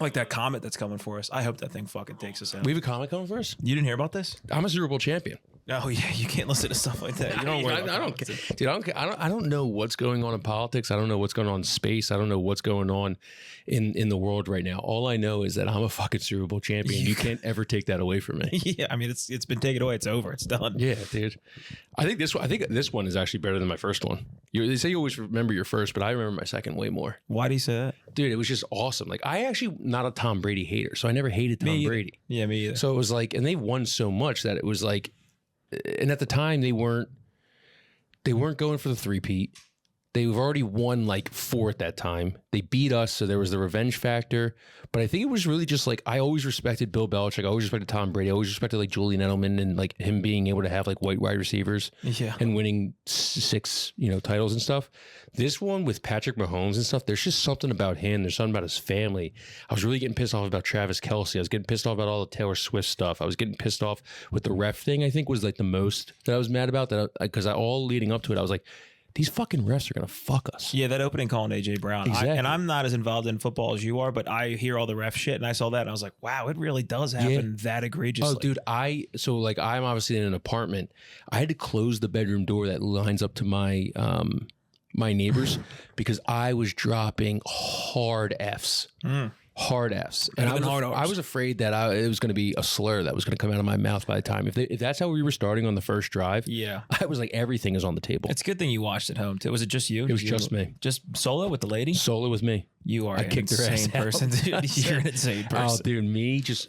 Like that comet that's coming for us. I hope that thing fucking takes us out. We have a comet coming for us? You didn't hear about this? I'm a Super Bowl champion. Oh yeah, you can't listen to stuff like that. You don't worry about I don't, dude. I don't know what's going on in politics. I don't know what's going on in space. I don't know what's going on in the world right now. All I know is that I'm a fucking Super Bowl champion. You can't ever take that away from me. Yeah, I mean it's been taken away. It's over. It's done. Yeah, dude. I think this one is actually better than my first one. They say you always remember your first, but I remember my second way more. Why do you say that? Dude, it was just awesome. Like, I actually not a Tom Brady hater, so I never hated Tom Brady. Yeah, me either. So it was like, and they won so much that it was like, and at the time they weren't going for the three-peat. They've already won like 4 at that time. They beat us, so there was the revenge factor. But I think it was really just like, I always respected Bill Belichick. I always respected Tom Brady. I always respected like Julian Edelman and like him being able to have like white wide receivers and winning 6, titles and stuff. This one with Patrick Mahomes and stuff, there's just something about him. There's something about his family. I was really getting pissed off about Travis Kelce. I was getting pissed off about all the Taylor Swift stuff. I was getting pissed off with the ref thing. I think was like the most that I was mad about, that because all leading up to it, I was like, these fucking refs are going to fuck us. Yeah, that opening call on A.J. Brown. Exactly. And I'm not as involved in football as you are, but I hear all the ref shit, and I saw that, and I was like, wow, it really does happen that egregiously. Oh, dude, I'm obviously in an apartment. I had to close the bedroom door that lines up to my my neighbors because I was dropping hard Fs. Hard Fs. And I was afraid that it was going to be a slur that was going to come out of my mouth by the time. If that's how we were starting on the first drive, I was like, everything is on the table. It's a good thing you watched at home, too. Was it just you? It was just me. Just solo with the lady? Solo with me. You are an insane person, dude. You're an insane person. Oh, dude, me just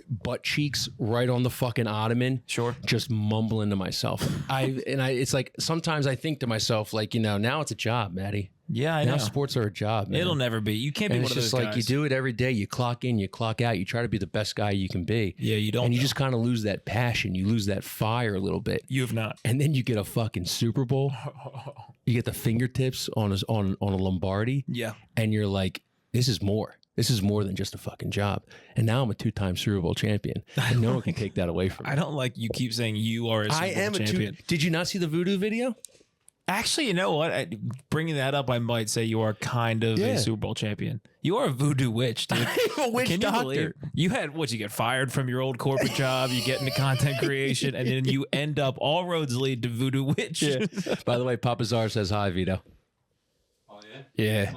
butt cheeks right on the fucking ottoman. Sure. Just mumbling to myself. It's like, sometimes I think to myself, like, now it's a job, Maddie. Yeah, I know. Now sports are a job, man. It'll never be. You can't be one of those guys. It's just like, you do it every day. You clock in, you clock out. You try to be the best guy you can be. Yeah, you don't. And you just kind of lose that passion. You lose that fire a little bit. You have not. And then you get a fucking Super Bowl. You get the fingertips on a Lombardi. Yeah. And you're like, this is more. This is more than just a fucking job. And now I'm a 2-time Super Bowl champion. And no one can take that away from me. I don't like you keep saying you are a Super Bowl champion. Did you not see the voodoo video? Actually, you know what? Bringing that up, I might say you are kind of a Super Bowl champion. You are a voodoo witch, dude. I'm a witch doctor. You get fired from your old corporate job, you get into content creation, and then you end up, all roads lead to voodoo witch. Yeah. By the way, Papa Czar says hi, Vito. Oh, yeah? Yeah.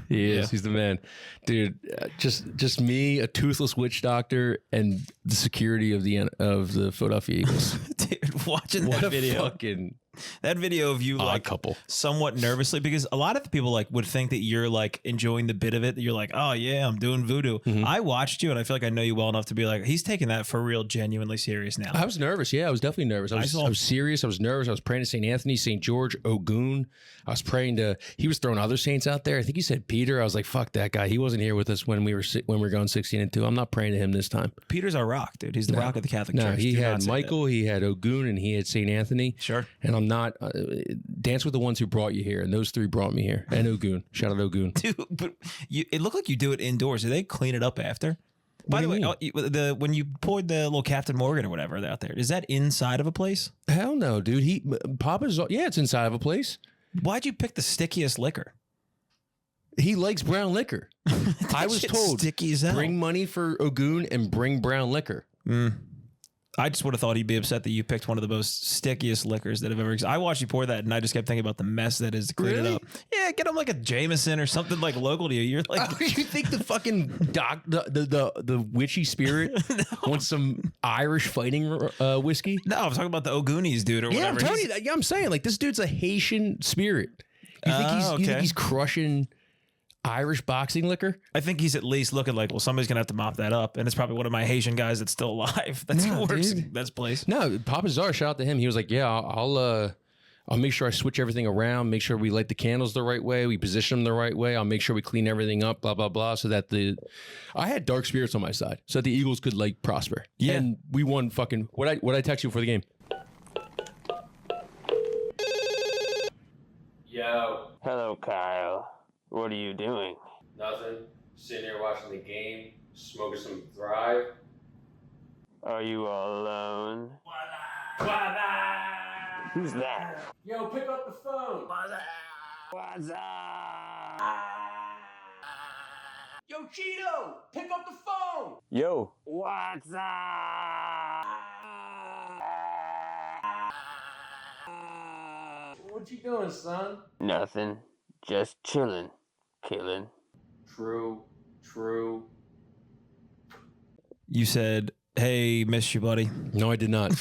He is. He's the man. Dude, just me, a toothless witch doctor, and the security of the Philadelphia Eagles. Dude, watching What that a video. fucking That video of you like couple somewhat nervously, because a lot of the people like would think that you're like enjoying the bit of it, that you're like, oh yeah, I'm doing voodoo. I watched you and I feel like I know you well enough to be like, he's taking that for real, genuinely serious now. I was nervous. Yeah, I was definitely nervous. I was serious. I was nervous. I was praying to St. Anthony, St. George, Ogun. I was praying to, he was throwing other saints out there. I think he said Peter. I was like, fuck that guy. He wasn't here with us when we were going 16-2. I'm not praying to him this time. Peter's our rock, dude. He's the rock of the Catholic Church. He had Michael, he had Ogun, and he had St. Anthony. Sure. And I'm not, dance with the ones who brought you here. And those 3 brought me here. And Ogun. Shout out Ogun. Dude, but it looked like you do it indoors. Do they clean it up after? By the way, when you poured the little Captain Morgan or whatever out there, is that inside of a place? Hell no, dude. It's inside of a place. Why'd you pick the stickiest liquor? He likes brown liquor. I was told, sticky as hell. Bring money for Ogun and bring brown liquor. I just would have thought he'd be upset that you picked one of the most stickiest liquors that have ever existed. I watched you pour that, and I just kept thinking about the mess that is to clean it up. Yeah, get him like a Jameson or something like local to you. You're like, you think the fucking the witchy spirit wants some Irish fighting whiskey? No, I'm talking about the Ogunies, dude, or whatever. I'm telling you that. Yeah, I'm saying, like, this dude's a Haitian spirit. You think he's crushing Irish boxing liquor? I think he's at least looking like, well, somebody's gonna have to mop that up, and it's probably one of my Haitian guys that's still alive. That's who works in that place. No, Papa Czar, shout out to him. He was like, yeah, I'll make sure I switch everything around, make sure we light the candles the right way, we position them the right way, I'll make sure we clean everything up, blah blah blah, so that I had dark spirits on my side, so that the Eagles could like prosper. Yeah, and we won. Fucking what I text you for the game? Yo. Hello, Kyle. What are you doing? Nothing. Sitting here watching the game, smoking some Thrive. Are you all alone? Who's that? Yo, pick up the phone. What's up? Yo, Cheeto, pick up the phone. Yo, what's up? What you doing, son? Nothing. Just chilling. Killing. True. You said, "Hey, missed you, buddy." No, I did not.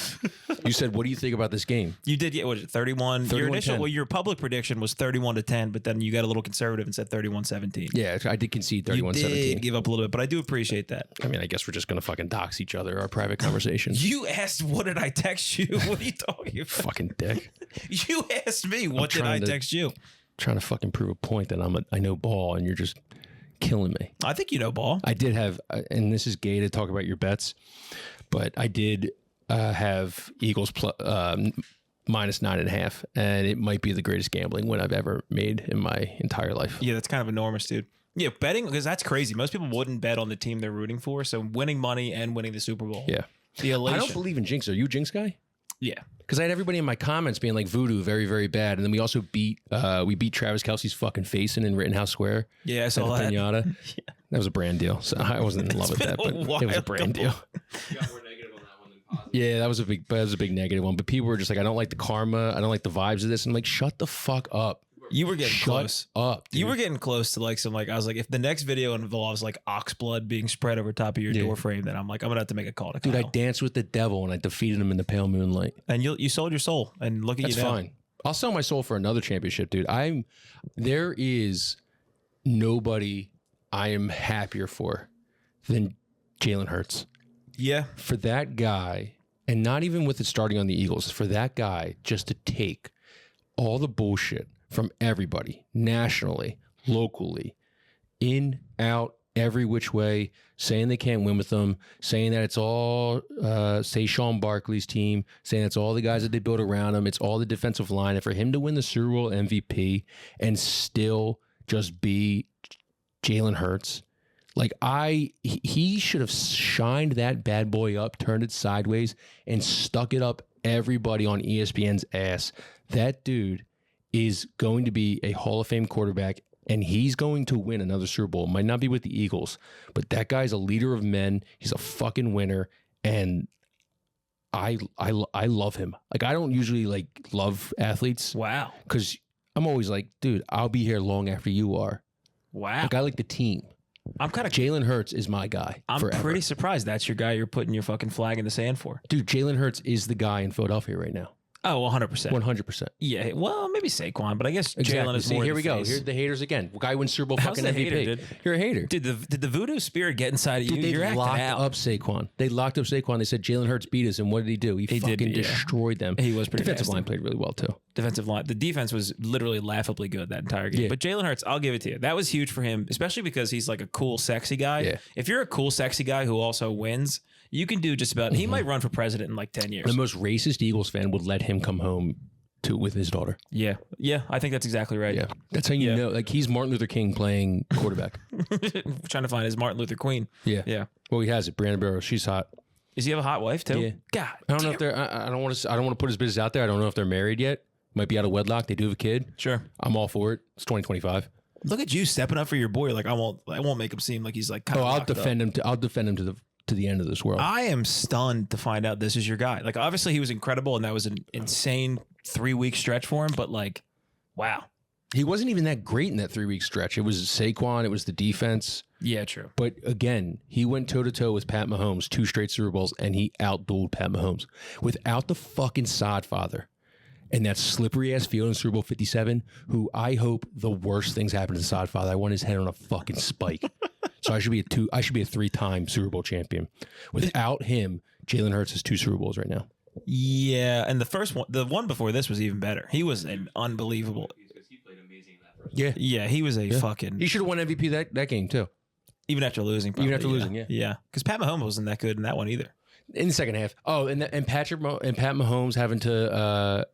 You said, what do you think about this game? You did get, what was it, 31? Your initial, 31-10. well, your public prediction was 31-10, but then you got a little conservative and said 31-17. Yeah, I did concede You 31-17. did give up a little bit, but I do appreciate that. I mean, I guess we're just going to fucking dox each other, our private conversations. You asked, what did I text you? What are you talking about? Fucking dick. You asked me, what did I text you? Trying to fucking prove a point that I know ball and you're just killing me. I think you know ball. I did have, and this is gay to talk about your bets, but I did have Eagles minus 9.5, and it might be the greatest gambling win I've ever made in my entire life. Yeah, that's kind of enormous, dude. Yeah, betting, because that's crazy. Most people wouldn't bet on the team they're rooting for. So winning money and winning the Super Bowl. Yeah. The elation. I don't believe in jinx. Are you a jinx guy? Yeah. Because I had everybody in my comments being like voodoo, very, very bad. And then we also beat Travis Kelce's fucking face in Rittenhouse Square. Yeah, I saw that. Pinata. Yeah. That was a brand deal. So I wasn't in love with that, but it was a brand deal. You got more negative on that one than positive. Yeah, that was a big negative one. But people were just like, I don't like the karma. I don't like the vibes of this. And I'm like, shut the fuck up. You were getting Shut close. up, dude. You were getting close to like some, like, I was like, if the next video involves like ox blood being spread over top of your door frame, then I'm like, I'm gonna have to make a call to Dude, I Kyle. danced with the devil and I defeated him in the pale moonlight. And you sold your soul, and look at That's you now. fine. I'll sell my soul for another championship, dude. There is nobody I am happier for than Jalen Hurts. Yeah. For that guy, and not even with it starting on the Eagles, for that guy just to take all the bullshit from everybody, nationally, locally, in, out, every which way, saying they can't win with them, saying that it's all, say, Sean Barkley's team, saying it's all the guys that they built around him, it's all the defensive line, and for him to win the Super Bowl MVP and still just be Jalen Hurts, like he should have shined that bad boy up, turned it sideways, and stuck it up everybody on ESPN's ass. That dude is going to be a Hall of Fame quarterback, and he's going to win another Super Bowl. Might not be with the Eagles, but that guy's a leader of men. He's a fucking winner, and I love him. Like, I don't usually like love athletes. Wow. Because I'm always like, dude, I'll be here long after you are. Wow. Like, I like the team. I'm kind of Jalen Hurts is my guy. I'm forever. pretty surprised that's your guy you're putting your fucking flag in the sand for. Dude, Jalen Hurts is the guy in Philadelphia right now. Oh, 100%. 100%. Yeah, well, maybe Saquon, but I guess Exactly. Jalen is See, more here the we go. face. Here's the haters again. Guy wins Super Bowl How's fucking the MVP. hater, dude? You're a hater. Did the voodoo spirit get inside of you? Dude, they You're acting locked out. up Saquon. They locked up Saquon. They said Jalen Hurts beat us, and what did he do? He fucking did, yeah. destroyed them. He was pretty Defensive nasty. line played really well too. Defensive line. The defense was literally laughably good that entire game. Yeah. But Jalen Hurts, I'll give it to you. That was huge for him, especially because he's like a cool, sexy guy. Yeah. If you're a cool, sexy guy who also wins, you can do just about. He might run for president in like 10 years. The most racist Eagles fan would let him come home with his daughter. Yeah, I think that's exactly right. Yeah, that's how you know. Like, he's Martin Luther King playing quarterback. Trying to find his Martin Luther Queen. Yeah. Well, he has it. Brandon Barrow. She's hot. Does he have a hot wife too? Yeah. God, I don't know if they're. I don't want to put his business out there. I don't know if they're married yet. Might be out of wedlock. They do have a kid. Sure. I'm all for it. It's 2025. Look at you stepping up for your boy. Like I won't make him seem like he's like. Oh, I'll defend him. I'll defend him to the end of this world. I am stunned to find out this is your guy. Like, obviously he was incredible, and that was an insane 3-week stretch for him. But like, wow. He wasn't even that great in that 3-week stretch. It was Saquon. It was the defense. Yeah, true. But again, he went toe to toe with Pat Mahomes, 2 straight Super Bowls, and he outdueled Pat Mahomes without the fucking sod father. And that slippery ass field in Super Bowl 57, who I hope the worst things happen to the sod father. I want his head on a fucking spike. So I should be a 3-time Super Bowl champion. Without him, Jalen Hurts has 2 Super Bowls right now. Yeah, and the one before this was even better. He was an unbelievable. Because he played amazing in that first. Yeah. Yeah, he was a fucking. He should have won MVP that game too. Even after losing. Probably, after losing, yeah. Yeah, because Pat Mahomes wasn't that good in that one either. In the second half. Oh, and Pat Mahomes having to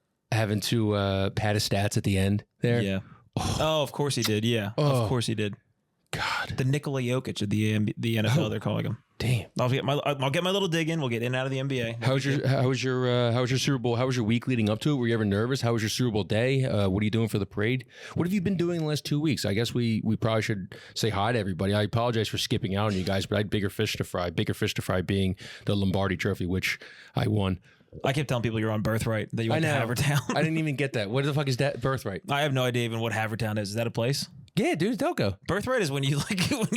pad his stats at the end there. Yeah. Oh, of course he did. Yeah. Oh. Of course he did. God. The Nikola Jokic of the NFL, they're calling him. Damn. I'll get my little dig in. We'll get in and out of the NBA. How was your Super Bowl? How was your week leading up to it? Were you ever nervous? How was your Super Bowl day? What are you doing for the parade? What have you been doing the last 2 weeks? I guess we probably should say hi to everybody. I apologize for skipping out on you guys, but I had bigger fish to fry. Bigger fish to fry being the Lombardi Trophy, which I won. I kept telling people you're on Birthright that you went to Havertown. I didn't even get that. What the fuck is that? Birthright? I have no idea even what Havertown is. Is that a place? Yeah, dude, Delco. Birthright is when you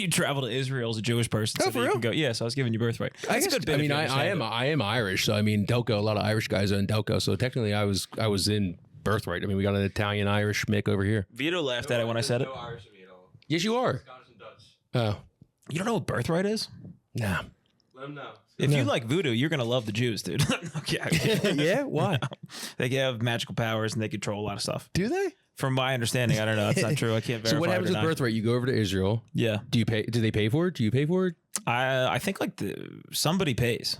travel to Israel as a Jewish person. Oh, so for that you real? can go. Yeah, so I was giving you Birthright. I guess. I mean, I am Irish, so I mean, Delco. A lot of Irish guys are in Delco, so technically, I was in Birthright. I mean, we got an Italian Irish mick over here. Vito laughed at it when I said it. No Irish in me at all. Yes, you are. Scottish and Dutch. Oh, You don't know what Birthright is? nah. Let them know. If you like voodoo, you're gonna love the Jews, dude. Okay. Yeah, why? They have magical powers and they control a lot of stuff. Do they? From my understanding, I don't know. It's not true. I can't verify. So what happens it or with not. Birthright? You go over to Israel. Yeah, Do you pay? Do they pay for it? Do you pay for it? I think like somebody pays.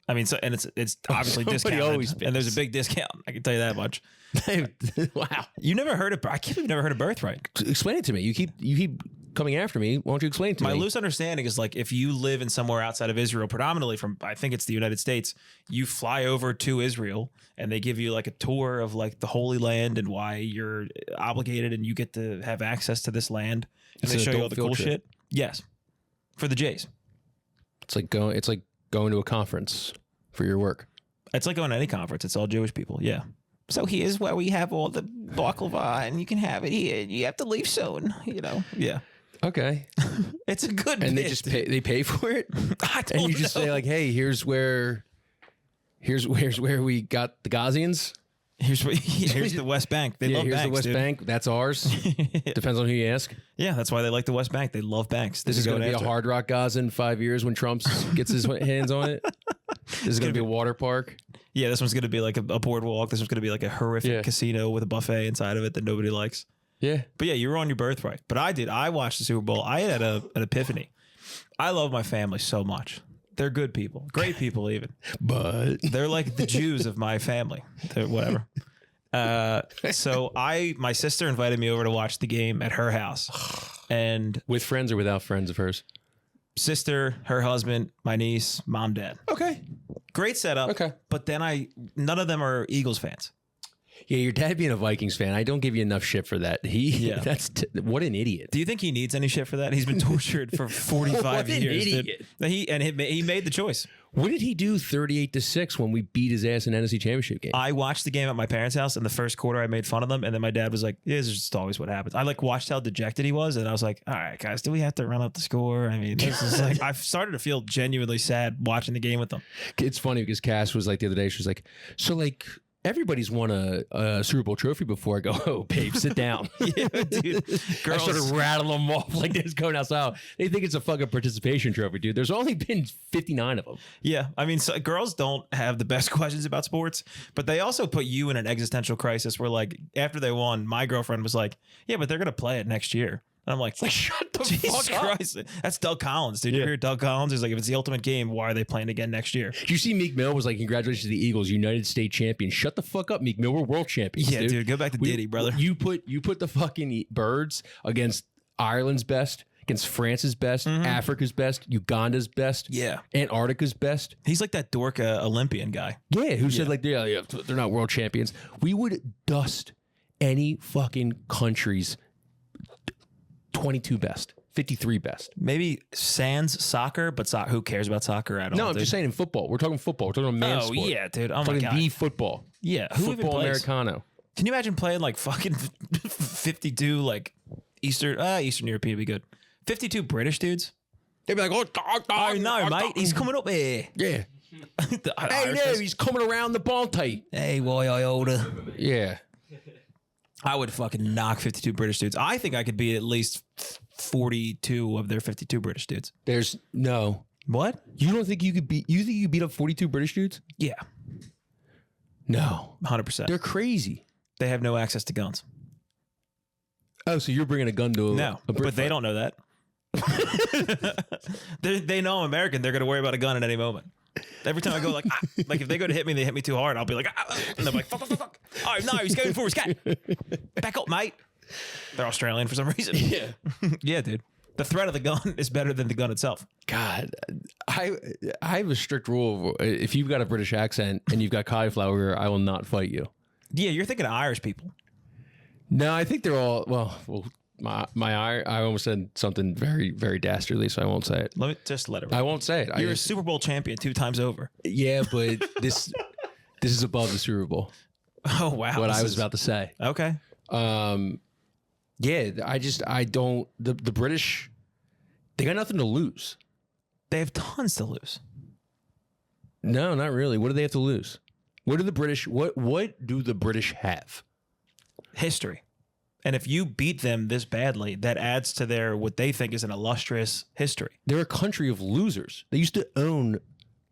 I mean, and it's obviously Somebody discounted, always and there's a big discount. I can tell you that much. Wow. You never heard of? I can't believe you've never heard of Birthright. Explain it to me. You keep coming after me. Why don't you explain it to My me? loose understanding is like if you live in somewhere outside of Israel, predominantly from I think it's the United States, you fly over to Israel and they give you like a tour of like the Holy Land and why you're obligated and you get to have access to this land. And It's they an show you all adult the field cool trip. shit. Yes, for the Jays. It's like going to a conference for your work. It's like going to any conference. It's all Jewish people. Yeah. So here's where we have all the baklava, and you can have it here. You have to leave soon. You know. Yeah. Okay. It's a good. And bit. they pay for it. I don't And you just know. say like, hey, here's where we got the Gazians. Here's the West Bank. They love here's banks, the West dude. Bank. That's ours. Depends on who you ask. Yeah, that's why they like the West Bank. They love banks. This is going to be a Hard Rock Gaza in 5 years when Trump gets his hands on it. This is going to be a water park. Yeah, this one's going to be like a boardwalk. This one's going to be like a horrific casino with a buffet inside of it that nobody likes. Yeah. But yeah, you were on your birthright. But I did. I watched the Super Bowl. I had an epiphany. I love my family so much. They're good people. Great people even. But They're like the Jews of my family. They're whatever. So my sister invited me over to watch the game at her house. And with friends or without friends of hers? sister, her husband, my niece, mom, dad. Okay. Great setup. Okay. But then none of them are Eagles fans. Yeah, your dad being a Vikings fan, I don't give you enough shit for that. Yeah. What an idiot. Do you think he needs any shit for that? He's been tortured for 45 What an years. idiot. Dude. He made the choice. What did he do 38-6 when we beat his ass in NFC Championship game? I watched the game at my parents' house. In the first quarter, I made fun of them, and then my dad was like, "Yeah, this is just always what happens." I watched how dejected he was, and I was like, "All right, guys, do we have to run up the score?" I mean, this is like I've started to feel genuinely sad watching the game with them. It's funny because Cass was like the other day, she was like, so like everybody's won a Super Bowl trophy before. I go, oh, babe, sit down. Yeah, dude. I started rattling them off like this going outside. They think it's a fucking participation trophy, dude. There's only been 59 of them. Yeah, I mean, so girls don't have the best questions about sports, but they also put you in an existential crisis where, like, after they won, my girlfriend was like, "Yeah, but they're gonna play it next year." And I'm like, Shut the Jesus fuck up. Christ, that's Doug Collins, dude. You Yeah. hear Doug Collins? He's like, if it's the ultimate game, why are they playing again next year? Did you see Meek Mill was like, congratulations to the Eagles, United States champions. Shut the fuck up, Meek Mill. We're world champions. Yeah, dude, go back to Diddy, brother. You put the fucking birds against Ireland's best, against France's best, Africa's best, Uganda's best, Yeah. Antarctica's best. He's like that dork Olympian guy. Yeah, who said like, yeah, they're not world champions. We would dust any fucking country's 22 best, 53 best. Maybe sans soccer, but who cares about soccer at all? No, I'm dude? just saying in football. We're talking football. We're talking about man Oh, sport. yeah, dude. Oh, We're my talking God. the football. Yeah, who even Football plays? Americano. Can you imagine playing like fucking 52 like Eastern European would be good. 52 British dudes? They'd be like, Oh, no, mate. He's coming up here. Yeah. The Hey, Irish there, person. he's coming around the Bonte. Hey, boy, I older. Yeah. I would fucking knock 52 British dudes. I think I could beat at least 42 of their 52 British dudes. There's no. What? You don't think you could beat? You think you could beat up 42 British dudes? Yeah, No. 100%. They're crazy. They have no access to guns. Oh, so you're bringing a gun to No, a but they don't know that. they know I'm American. They're going to worry about a gun at any moment. Every time I go like if they go to hit me, they hit me too hard. I'll be like, and they're like, fuck. Oh no, he's going for his cat. Back up, mate. They're Australian for some reason. Yeah. Yeah, dude. The threat of the gun is better than the gun itself. God, I have a strict rule of if you've got a British accent and you've got cauliflower ear, I will not fight you. Yeah, you're thinking of Irish people. No, I think they're all well. I almost said something very, very dastardly, so I won't say it. Let it. I won't say it. You're a Super Bowl champion 2 times over. Yeah, but this is above the Super Bowl. Oh wow! What I was about to say. Okay. Yeah, I don't. The British, they got nothing to lose. They have tons to lose. No, not really. What do they have to lose? What do the British? What do the British have? History. And if you beat them this badly, that adds to their what they think is an illustrious history. They're a country of losers. They used to own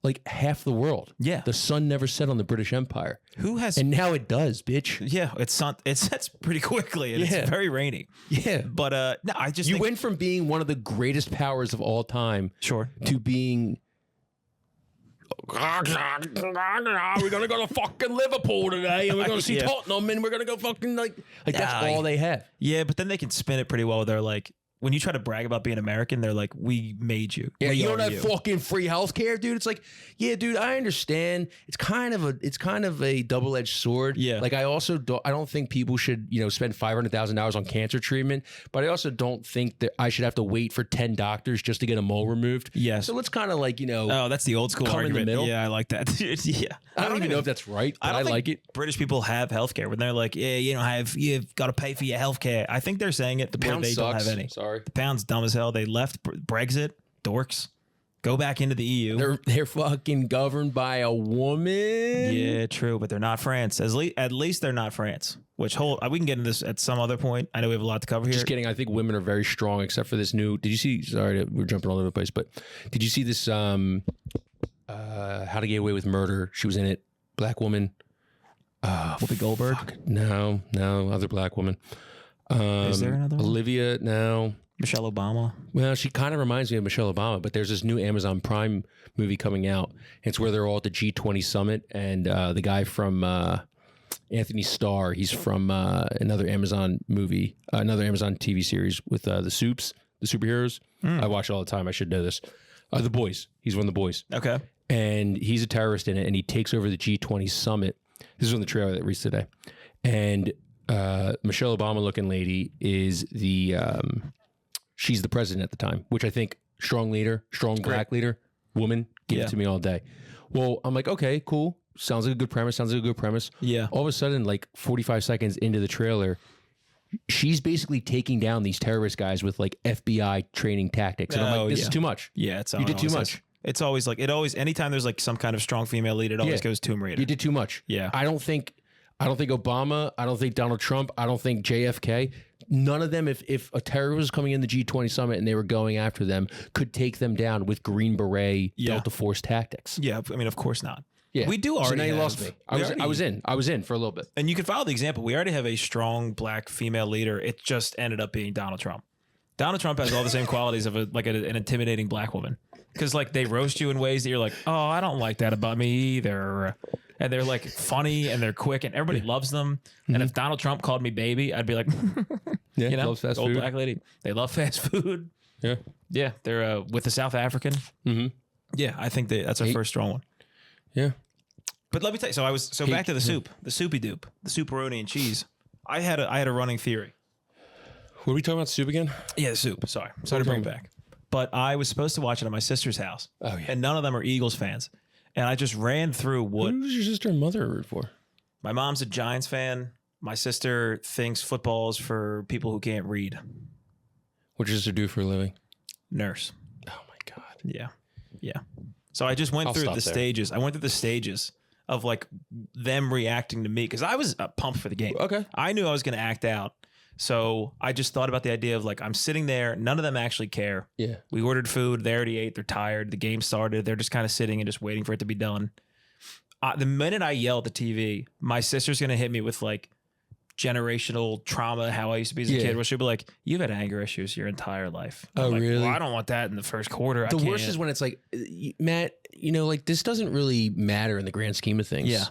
like half the world. Yeah. The sun never set on the British Empire. Who has? And now it does, bitch. Yeah, it sets pretty quickly, and it's very rainy. Yeah. But no, I just You think, went from being one of the greatest powers of all time sure to being we're gonna go to fucking Liverpool today and we're gonna see Tottenham and we're gonna go fucking like that's all they have. Yeah, but then they can spin it pretty well. They're like, when you try to brag about being American, they're like, we made you. Yeah, we you don't are have fucking free healthcare, dude. It's like, yeah, dude, I understand. It's kind of a double-edged sword. Yeah. Like I don't think people should, spend $500,000 on cancer treatment, but I also don't think that I should have to wait for 10 doctors just to get a mole removed. Yes. So let's kind of like, Oh, that's the old school come in argument. the middle. Yeah, I like that. Yeah. I don't even know if that's right, but I like it. British people have healthcare when they're like, yeah, you've got to pay for your healthcare. I think they're saying it the pound they don't sucks. have any. Sorry. The pound's dumb as hell. They left Brexit, dorks. Go back into the EU. They're fucking governed by a woman. Yeah, true, but they're not France. At least they're not France. Which we can get into this at some other point. I know we have a lot to cover here. Just kidding. I think women are very strong, except for this new. Did you see? Sorry, we're jumping all over the place, but did you see this? How to Get Away with Murder? She was in it. Black woman. Whoopi Goldberg. No, other black woman. Is there another one? Olivia? No. Michelle Obama. Well, she kind of reminds me of Michelle Obama, but there's this new Amazon Prime movie coming out. It's where they're all at the G20 summit, and the guy from Anthony Starr, he's from another Amazon movie, another Amazon TV series with the Supes, the superheroes. I watch it all the time. I should know this. The Boys. He's one of the Boys. Okay. And he's a terrorist in it, and he takes over the G20 summit. This is on the trailer that reached today. And Michelle Obama looking lady is she's the president at the time, which I think strong leader, strong black leader, woman, give it to me all day. Well, I'm like, okay, cool. Sounds like a good premise. Yeah. All of a sudden, like 45 seconds into the trailer, she's basically taking down these terrorist guys with like FBI training tactics. And I'm like, this is too much. Yeah, it's you did too much. It's always like anytime there's like some kind of strong female lead, it always goes Tomb Raider. You did too much. Yeah. I don't think Obama, I don't think Donald Trump, I don't think JFK, none of them, if a terrorist was coming in the G20 summit and they were going after them, could take them down with Green Beret Delta Force tactics. Yeah, I mean, of course not. Yeah. We do already. So now you lost me. I was in for a little bit. And you can follow the example. We already have a strong black female leader. It just ended up being Donald Trump. Donald Trump has all the same qualities of an intimidating black woman. Because like they roast you in ways that you're like, oh, I don't like that about me either. And they're like funny and they're quick and everybody loves them. And if Donald Trump called me baby, I'd be like, Loves fast old food. black lady. They love fast food. Yeah. Yeah. They're with the South African. Mm-hmm. Yeah. I think that's our first strong one. Yeah. But let me tell you, back to the soup, the soupy doop, the souperoni and cheese. I had a running theory. What are we talking about, soup again? Yeah, the soup. Sorry to bring it back. But I was supposed to watch it at my sister's house. Oh, yeah. And none of them are Eagles fans. And I just ran through what... Who does your sister and mother root for? My mom's a Giants fan. My sister thinks football is for people who can't read. What does your sister do for a living? Nurse. Oh, my God. Yeah. Yeah. So I just went through the stages. I went through the stages of like them reacting to me because I was pumped for the game. Okay. I knew I was going to act out. So I just thought about the idea of like, I'm sitting there. None of them actually care. Yeah. We ordered food. They already ate. They're tired. The game started. They're just kind of sitting and just waiting for it to be done. The minute I yell at the TV, my sister's going to hit me with like generational trauma, how I used to be as a kid, where she'll be like, you've had anger issues your entire life. Oh, like, really? Well, I don't want that in the first quarter. The worst is when it's like, Matt, like this doesn't really matter in the grand scheme of things. Yeah.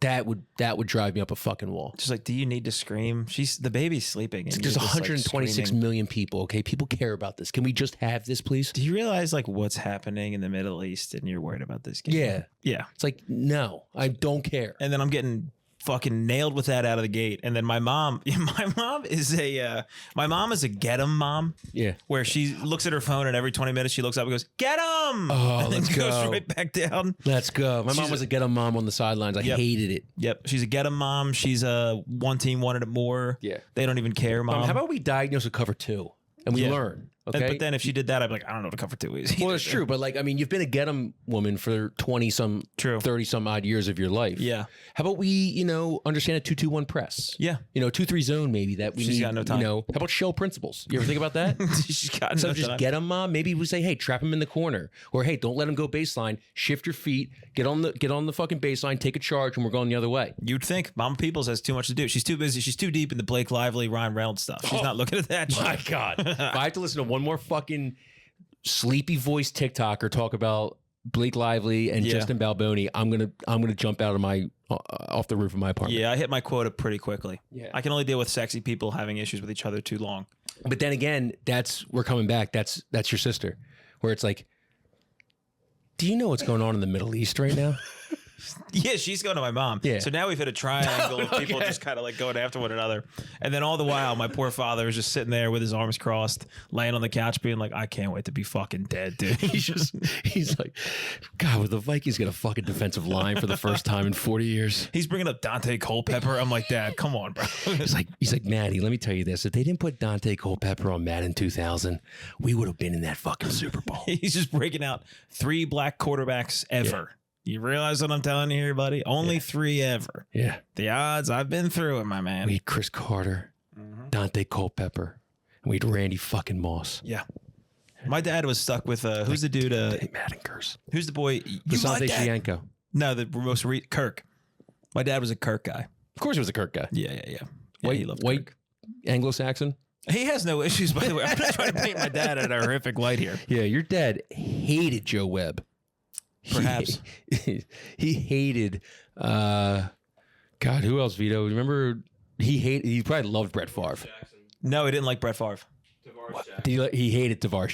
That would drive me up a fucking wall. Just like, do you need to scream? The baby's sleeping. And There's you're just, like, 126 screaming. million people. Okay, people care about this. Can we just have this, please? Do you realize like what's happening in the Middle East and you're worried about this game? Yeah. Yeah. It's like, no, I don't care. And then I'm getting fucking nailed with that out of the gate. And then my mom is a get 'em mom. Yeah. Where she looks at her phone and every 20 minutes she looks up and goes, get 'em. Oh, and then let's goes go. right back down. Let's go. My mom was a get 'em mom on the sidelines. I hated it. Yep. She's a get 'em mom. She's a one team wanted it more. Yeah. They don't even care, mom. How about we diagnose a cover 2 and we Yeah. learn? And- Okay. but then if she did that, I'd be like, I don't know what a cover 2 is. Well, it's true, but like, I mean, you've been a get 'em woman for 20 some, True. 30 some odd years of your life. Yeah. How about we, understand a 2-2-1 press? Yeah. 2-3 zone maybe that we She's need. got no time. How about shell principles? You ever think about that? She's got So no just time. get him, mom. Maybe we say, hey, trap him in the corner, or hey, don't let him go baseline. Shift your feet, get on the fucking baseline, take a charge, and we're going the other way. You'd think Mama Peoples has too much to do. She's too busy. She's too deep in the Blake Lively, Ryan Reynolds stuff. She's not looking at that shit. My God, if I have to listen to one more fucking sleepy voice TikToker talk about Blake Lively and Yeah. Justin Balboni, I'm gonna jump out of my off the roof of my apartment. Yeah, I hit my quota pretty quickly. Yeah. I can only deal with sexy people having issues with each other too long. But then again, we're coming back. That's your sister, where it's like, do you know what's going on in the Middle East right now? Yeah, she's going to my mom. Yeah. So now we've hit a triangle of people just kind of like going after one another. And then all the while, my poor father is just sitting there with his arms crossed, laying on the couch being like, I can't wait to be fucking dead, dude. He's like, God, with the Vikings get a fucking defensive line for the first time in 40 years. He's bringing up Dante Culpepper. I'm like, Dad, come on, bro. He's like, Maddie, let me tell you this. If they didn't put Dante Culpepper on Madden 2000, we would have been in that fucking Super Bowl. He's just breaking out 3 black quarterbacks ever. You realize what I'm telling you here, buddy? Only 3 ever. Yeah. The odds, I've been through it, my man. We had Chris Carter, Dante Culpepper, and we had Randy fucking Moss. Yeah. My dad was stuck with, who's the dude? Madden curse. Who's the boy? You Vasante like that? Shianko. No, the most Kirk. My dad was a Kirk guy. Of course he was a Kirk guy. Yeah. White, he loved white Kirk. Anglo-Saxon. He has no issues, by the way. I'm not trying to paint my dad in a horrific light here. Yeah, your dad hated Joe Webb. Perhaps. He hated God, who else, Vito? Remember he probably loved Brett Favre. Jackson, No, he didn't like Brett Favre. Tavares Jackson. He hated Tavares.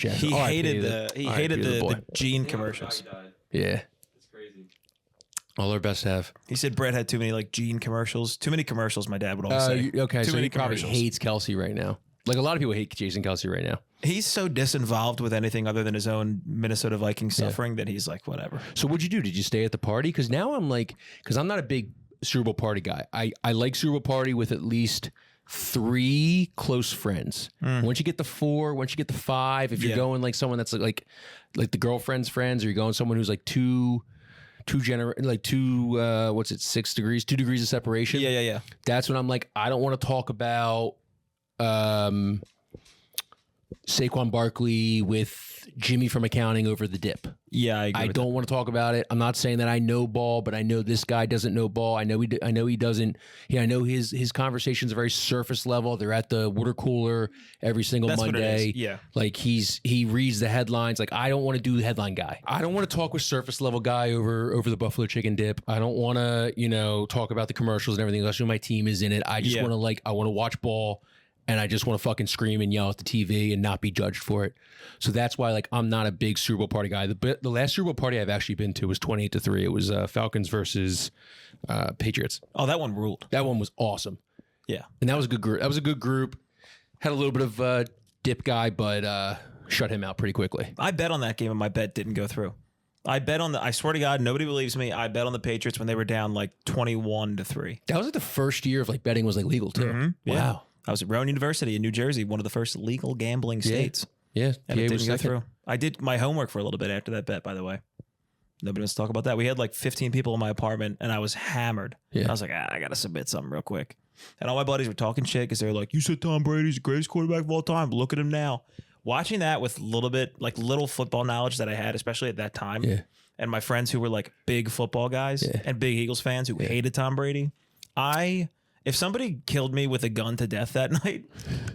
He hated the Gene I forgot commercials. he died. Yeah. It's crazy. All our best have. He said Brett had too many like Gene commercials. Too many commercials, my dad would always say. Okay, Too so many he probably commercials. hates Kelsey right now. Like a lot of people hate Jason Kelsey right now. He's so disinvolved with anything other than his own Minnesota Vikings suffering that he's like, whatever. So what'd you do? Did you stay at the party? Because now I'm like, because I'm not a big Super Bowl party guy. I like Super Bowl party with at least 3 close friends. Once you get to 4, once you get to 5, if you're Yeah. going like someone that's like the girlfriend's friends, or you're going someone who's like 2 what's it, 6 degrees, 2 degrees of separation. Yeah. That's when I'm like, I don't want to talk about Saquon Barkley with Jimmy from accounting over the dip. Yeah, I agree. I with don't want to talk about it. I'm not saying that I know ball, but I know this guy doesn't know ball. I know he doesn't. Yeah, I know his conversations are very surface level. They're at the water cooler every single That's what it Monday. is. Yeah. Like he reads the headlines. Like I don't want to do the headline guy. I don't want to talk with surface level guy over the buffalo chicken dip. I don't want to talk about the commercials and everything. Unless my team is in it. I just Yeah. want to I want to watch ball. And I just want to fucking scream and yell at the TV and not be judged for it. So that's why, I'm not a big Super Bowl party guy. The last Super Bowl party I've actually been to was 28-3. It was Falcons versus Patriots. Oh, that one ruled. That one was awesome. Yeah. And that was a good group. Had a little bit of dip guy, but shut him out pretty quickly. I bet on that game and my bet didn't go through. I swear to God, nobody believes me. I bet on the Patriots when they were down 21-3. That was the first year of betting was legal too. Yeah. Wow. I was at Rowan University in New Jersey, one of the first legal gambling states. Yeah. And it PA didn't was go second. through. I did my homework for a little bit after that bet, by the way. Nobody wants to talk about that. We had 15 people in my apartment, and I was hammered. Yeah. I was like, I got to submit something real quick. And all my buddies were talking shit because they were like, you said Tom Brady's the greatest quarterback of all time. Look at him now. Watching that with a little bit, little football knowledge that I had, especially at that time, Yeah. and my friends who were big football guys and big Eagles fans who hated Tom Brady, If somebody killed me with a gun to death that night,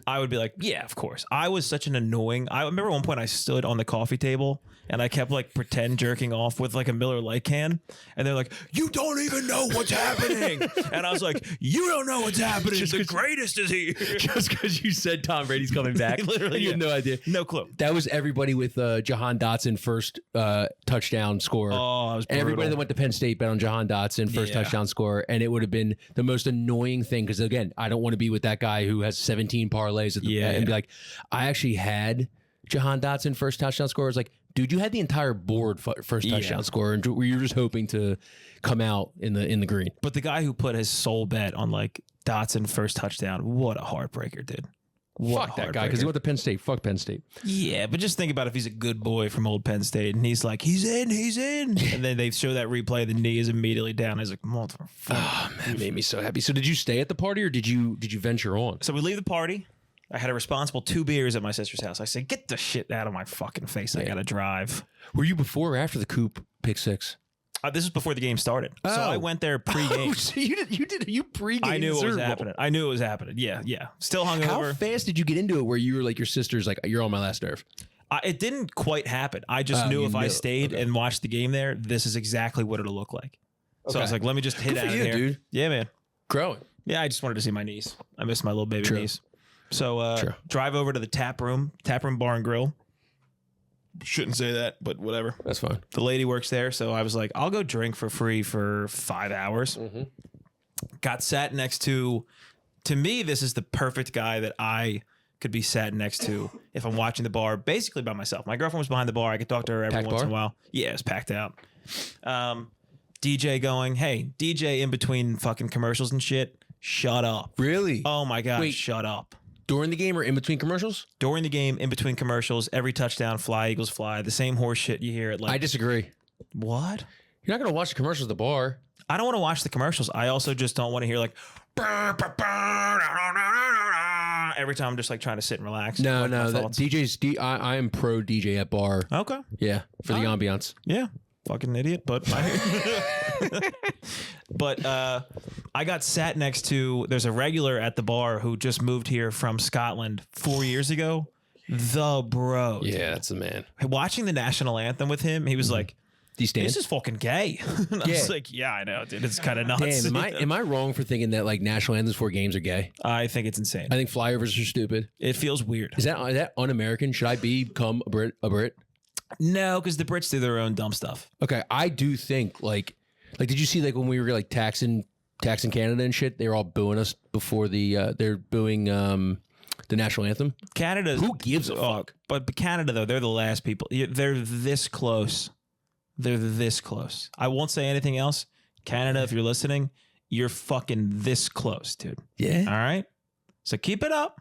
I would be like, yeah, of course. I was such an annoying. I remember one point I stood on the coffee table and I kept like pretend jerking off with like a Miller Lite can. And they're like, you don't even know what's happening. And I was like, you don't know what's happening. The greatest is here. Just because you said Tom Brady's coming back. Literally, you have no idea. No clue. That was everybody with Jahan Dotson first touchdown score. Oh, it was brutal. Everybody that went to Penn State bet on Jahan Dotson first touchdown score, and it would have been the most annoying thing because again, I don't want to be with that guy who has 17 parlays at the and be like, I actually had Jahan Dotson first touchdown score. It's like, dude, you had the entire board first touchdown score, and you're just hoping to come out in the green. But the guy who put his sole bet on like Dotson first touchdown, what a heartbreaker, dude. Fuck that guy because he went to Penn State. Fuck Penn State. Yeah, but just think about if he's a good boy from old Penn State and he's like, he's in. And then they show that replay, the knee is immediately down. He's like, motherfucker. Oh, man, it made me so happy. So did you stay at the party or did you venture on? So we leave the party. I had a responsible 2 beers at my sister's house. I said, get the shit out of my fucking face. I got to drive. Were you before or after the Coop pick six? This was before the game started. So I went there pre-game. So you pre-game. I knew it was happening. Yeah. Still hungover. How fast did you get into it where you were like, your sister's like, you're on my last nerve? It didn't quite happen. I just knew if I stayed and watched the game there, this is exactly what it'll look like. So I was like, let me just hit out of here. Dude. Yeah, man. Growing. Yeah, I just wanted to see my niece. I miss my little baby niece. So drive over to the tap room bar and grill. Shouldn't say that, but whatever. That's fine. The lady works there, so I was like, I'll go drink for free for 5 hours. Mm-hmm. Got sat next to me, this is the perfect guy that I could be sat next to if I'm watching the bar, basically by myself. My girlfriend was behind the bar. I could talk to her every once in a while. Yeah, it's packed out. DJ going, hey, DJ in between fucking commercials and shit, shut up. Really? Oh my God, shut up. During the game or in between commercials? During the game, in between commercials, every touchdown, fly, Eagles fly, the same horse shit you hear at like. I disagree. What? You're not going to watch the commercials at the bar. I don't want to watch the commercials. I also just don't want to hear like every time I'm just like trying to sit and relax. No. I am pro DJ at bar. Okay. Yeah. For the ambiance. Yeah. Fucking idiot. But I got sat next to, there's a regular at the bar who just moved here from Scotland 4 years ago. The bro. Yeah, that's the man. Watching the national anthem with him, he was like, this is fucking gay. And I was like, yeah, I know, dude. It's kind of nuts. Damn, am I wrong for thinking that like national anthems for games are gay? I think it's insane. I think flyovers are stupid. It feels weird. Is that un-American? Should I become a Brit? No, because the Brits do their own dumb stuff. Okay, I do think like did you see like when we were like taxing Canada and shit? They were all booing us before they're booing the national anthem. Canada, who gives a fuck? But Canada though, they're the last people. They're this close. They're this close. I won't say anything else. Canada, if you're listening, you're fucking this close, dude. Yeah. All right. So keep it up.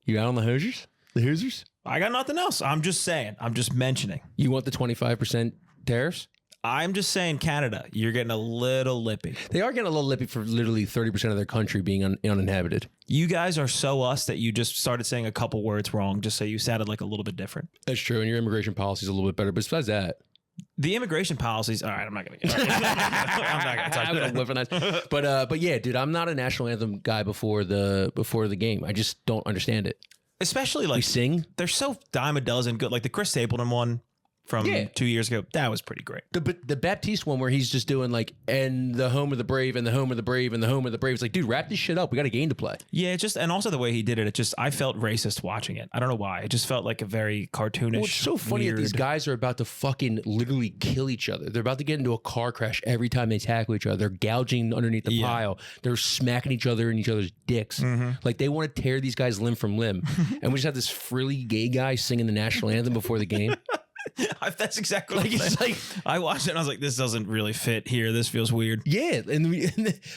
You out on the Hoosiers? The Hoosiers? I got nothing else. I'm just saying. I'm just mentioning. You want the 25% tariffs? I'm just saying, Canada, you're getting a little lippy. They are getting a little lippy for literally 30% of their country being uninhabited. You guys are so us that you just started saying a couple words wrong just so you sounded like a little bit different. That's true. And your immigration policy is a little bit better. But besides that, the immigration policies. All right, I'm not going to get. I'm not going to talk about that. But yeah, dude, I'm not a national anthem guy before the game. I just don't understand it. Especially like we sing. They're so dime a dozen good. Like the Chris Stapleton one from 2 years ago. That was pretty great. The Baptiste one where he's just doing like, and the home of the brave and the home of the brave and the home of the brave. It's like, dude, wrap this shit up. We got a game to play. Yeah, and also the way he did it, I felt racist watching it. I don't know why. It just felt like a very cartoonish. Well, it's so funny that these guys are about to fucking literally kill each other. They're about to get into a car crash every time they tackle each other. They're gouging underneath the pile. They're smacking each other in each other's dicks. Mm-hmm. Like they want to tear these guys limb from limb. And we just have this frilly gay guy singing the national anthem before the game. That's exactly what it's like. I watched it and I was like, this doesn't really fit here. This feels weird. Yeah.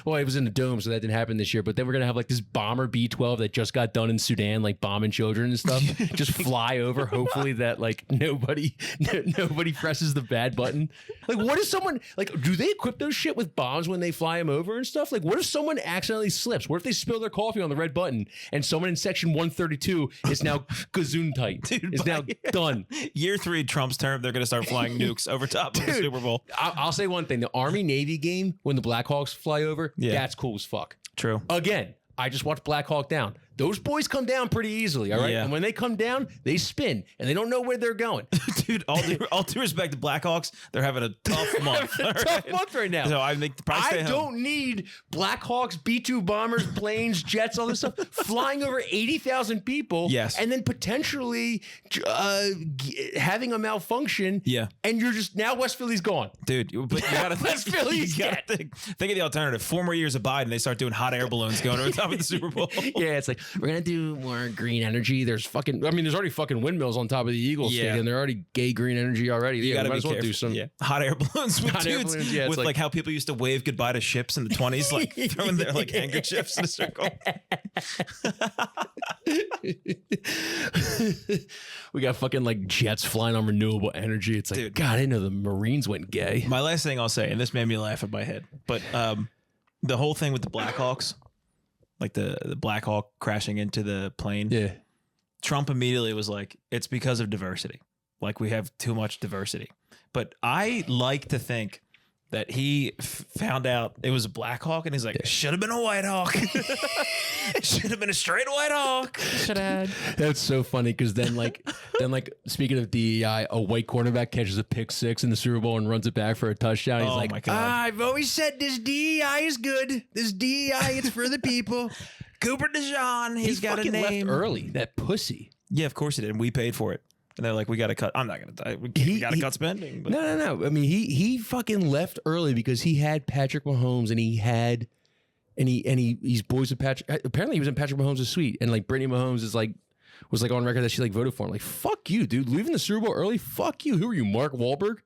Well, it was in the dome, so that didn't happen this year. But then we're going to have like this bomber B-12 that just got done in Sudan, like bombing children and stuff, just fly over. Hopefully that like nobody presses the bad button. Like what if someone, like, do they equip those shit with bombs when they fly them over and stuff? Like what if someone accidentally slips? What if they spill their coffee on the red button and someone in section 132 is now gazoon tight? Dude, is now done. Year 3 Trump Trump's term, they're going to start flying nukes over top of the Super Bowl. I'll say one thing: the Army-Navy game when the Blackhawks fly over, that's cool as fuck. True. Again, I just watched Black Hawk Down. Those boys come down pretty easily, all right? Yeah. And when they come down, they spin, and they don't know where they're going. Dude, all due respect to Blackhawks, they're having a tough month. Tough month right now. So I think probably stay I home. don't need Blackhawks, B-2 bombers, planes, jets, all this stuff flying over 80,000 people. Yes. And then potentially having a malfunction. Yeah. And you're just now West Philly's gone. Dude, but you gotta West Philly's think of the alternative. 4 more years of Biden, they start doing hot air balloons going over the top of the Super Bowl. Yeah, it's like we're gonna do more green energy. There's already fucking windmills on top of the Eagles stadium. They're already gay green energy already. You gotta might be as well careful. do some hot air balloons with Hot air dudes balloons, yeah, it's with like how people used to wave goodbye to ships in the 20s, like throwing their like handkerchiefs in a circle. We got fucking like jets flying on renewable energy. It's like, Dude. God, I didn't know the Marines went gay. My last thing I'll say, and this made me laugh in my head, but the whole thing with the Blackhawks, like the Black Hawk crashing into the plane. Yeah. Trump immediately was like, it's because of diversity. Like we have too much diversity. But I like to think that he found out it was a Black Hawk and he's like, should have been a White Hawk. Should have been a straight White Hawk. Should have. That's so funny because then speaking of DEI, a white cornerback catches a pick six in the Super Bowl and runs it back for a touchdown. He's like, my God. I've always said this DEI is good. This DEI, it's for the people. Cooper DeJean, he's got a fucking name. left early, that pussy. Yeah, of course he did. And we paid for it. And they're like, we got to cut. I'm not going to die. We got to cut spending. But. No. I mean, he fucking left early because he had Patrick Mahomes and he's boys with Patrick. Apparently he was in Patrick Mahomes' suite. And like Brittany Mahomes was like on record that she like voted for him. Like, fuck you, dude. Leaving the Super Bowl early? Fuck you. Who are you, Mark Wahlberg?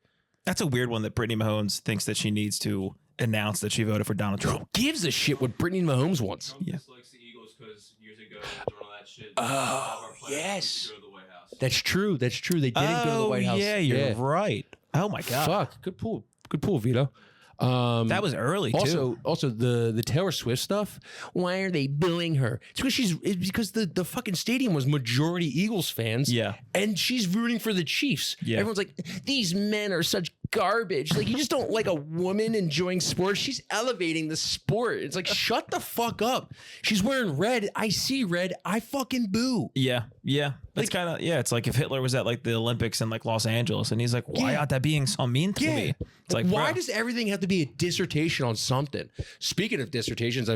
That's a weird one that Brittany Mahomes thinks that she needs to announce that she voted for Donald Trump. Who gives a shit what Brittany Mahomes wants? Trump dislikes the Eagles because years ago, doing all that shit. Oh, yes. yes. That's true. They didn't go to the White House. Yeah, you're right. Oh my God. Fuck. Good pull, Vito. That was early too. Also the Taylor Swift stuff. Why are they booing her? It's because the fucking stadium was majority Eagles fans. Yeah. And she's rooting for the Chiefs. Yeah. Everyone's like, these men are such garbage. Like, you just don't like a woman enjoying sports. She's elevating the sport. It's like, shut the fuck up. She's wearing red. I see red. I fucking boo. Yeah. That's kind of it's like if Hitler was at like the Olympics in like Los Angeles and he's like, why are they being so mean to me? It's like, why bro. does everything have to be a dissertation on something? Speaking of dissertations,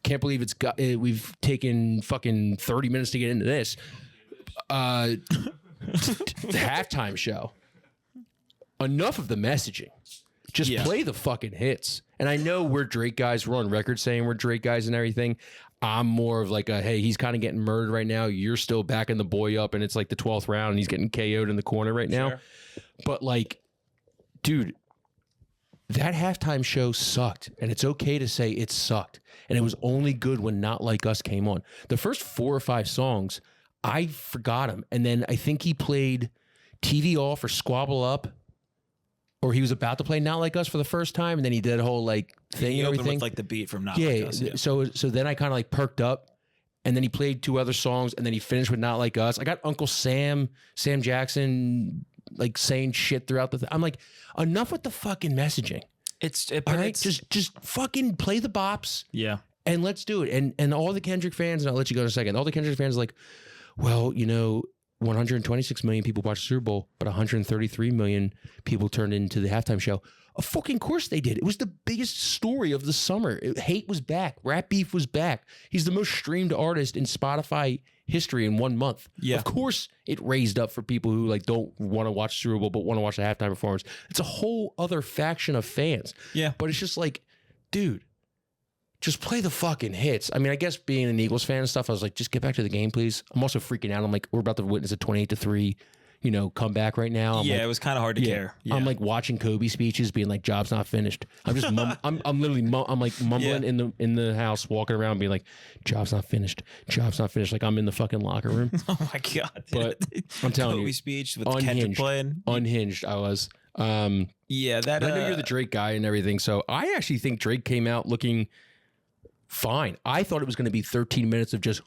can't believe we've taken fucking 30 minutes to get into this. The halftime show. Enough of the messaging. Just play the fucking hits. And I know we're Drake guys. We're on record saying we're Drake guys and everything. I'm more of like hey, he's kind of getting murdered right now. You're still backing the boy up, and it's like the 12th round, and he's getting KO'd in the corner right now. Sure. But like, dude, that halftime show sucked, and it's okay to say it sucked. And it was only good when Not Like Us came on. The first 4 or 5 songs, I forgot them, and then I think he played TV Off or Squabble Up. Or he was about to play Not Like Us for the first time, and then he did a whole like thing and everything. With like the beat from Not Like Us. Yeah. So then I kind of like perked up, and then he played 2 other songs, and then he finished with Not Like Us. I got Uncle Sam Jackson, like saying shit throughout the. I'm like, enough with the fucking messaging. All right, just fucking play the bops. Yeah, and let's do it. And all the Kendrick fans, and I'll let you go in a second. All the Kendrick fans are like, well, 126 million people watched the Super Bowl, but 133 million people turned into the halftime show. Of fucking course they did. It was the biggest story of the summer. Hate was back. Rap beef was back. He's the most streamed artist in Spotify history in 1 month. Yeah. Of course it raised up for people who like don't want to watch Super Bowl but want to watch the halftime performance. It's a whole other faction of fans. Yeah. But it's just like, dude, just play the fucking hits. I mean, I guess being an Eagles fan and stuff, I was like, just get back to the game, please. I'm also freaking out. I'm like, we're about to witness a 28-3, comeback right now. I'm it was kind of hard to care. Yeah. I'm like watching Kobe speeches, being like, "Job's not finished." I'm just, I'm literally, I'm like mumbling in the house, walking around, being like, "Job's not finished. Job's not finished." Like I'm in the fucking locker room. Oh my God! But I'm telling Kobe you, speech with Kendrick playing. Unhinged. I was. Yeah, that. I know you're the Drake guy and everything, so I actually think Drake came out looking fine. I thought it was going to be 13 minutes of just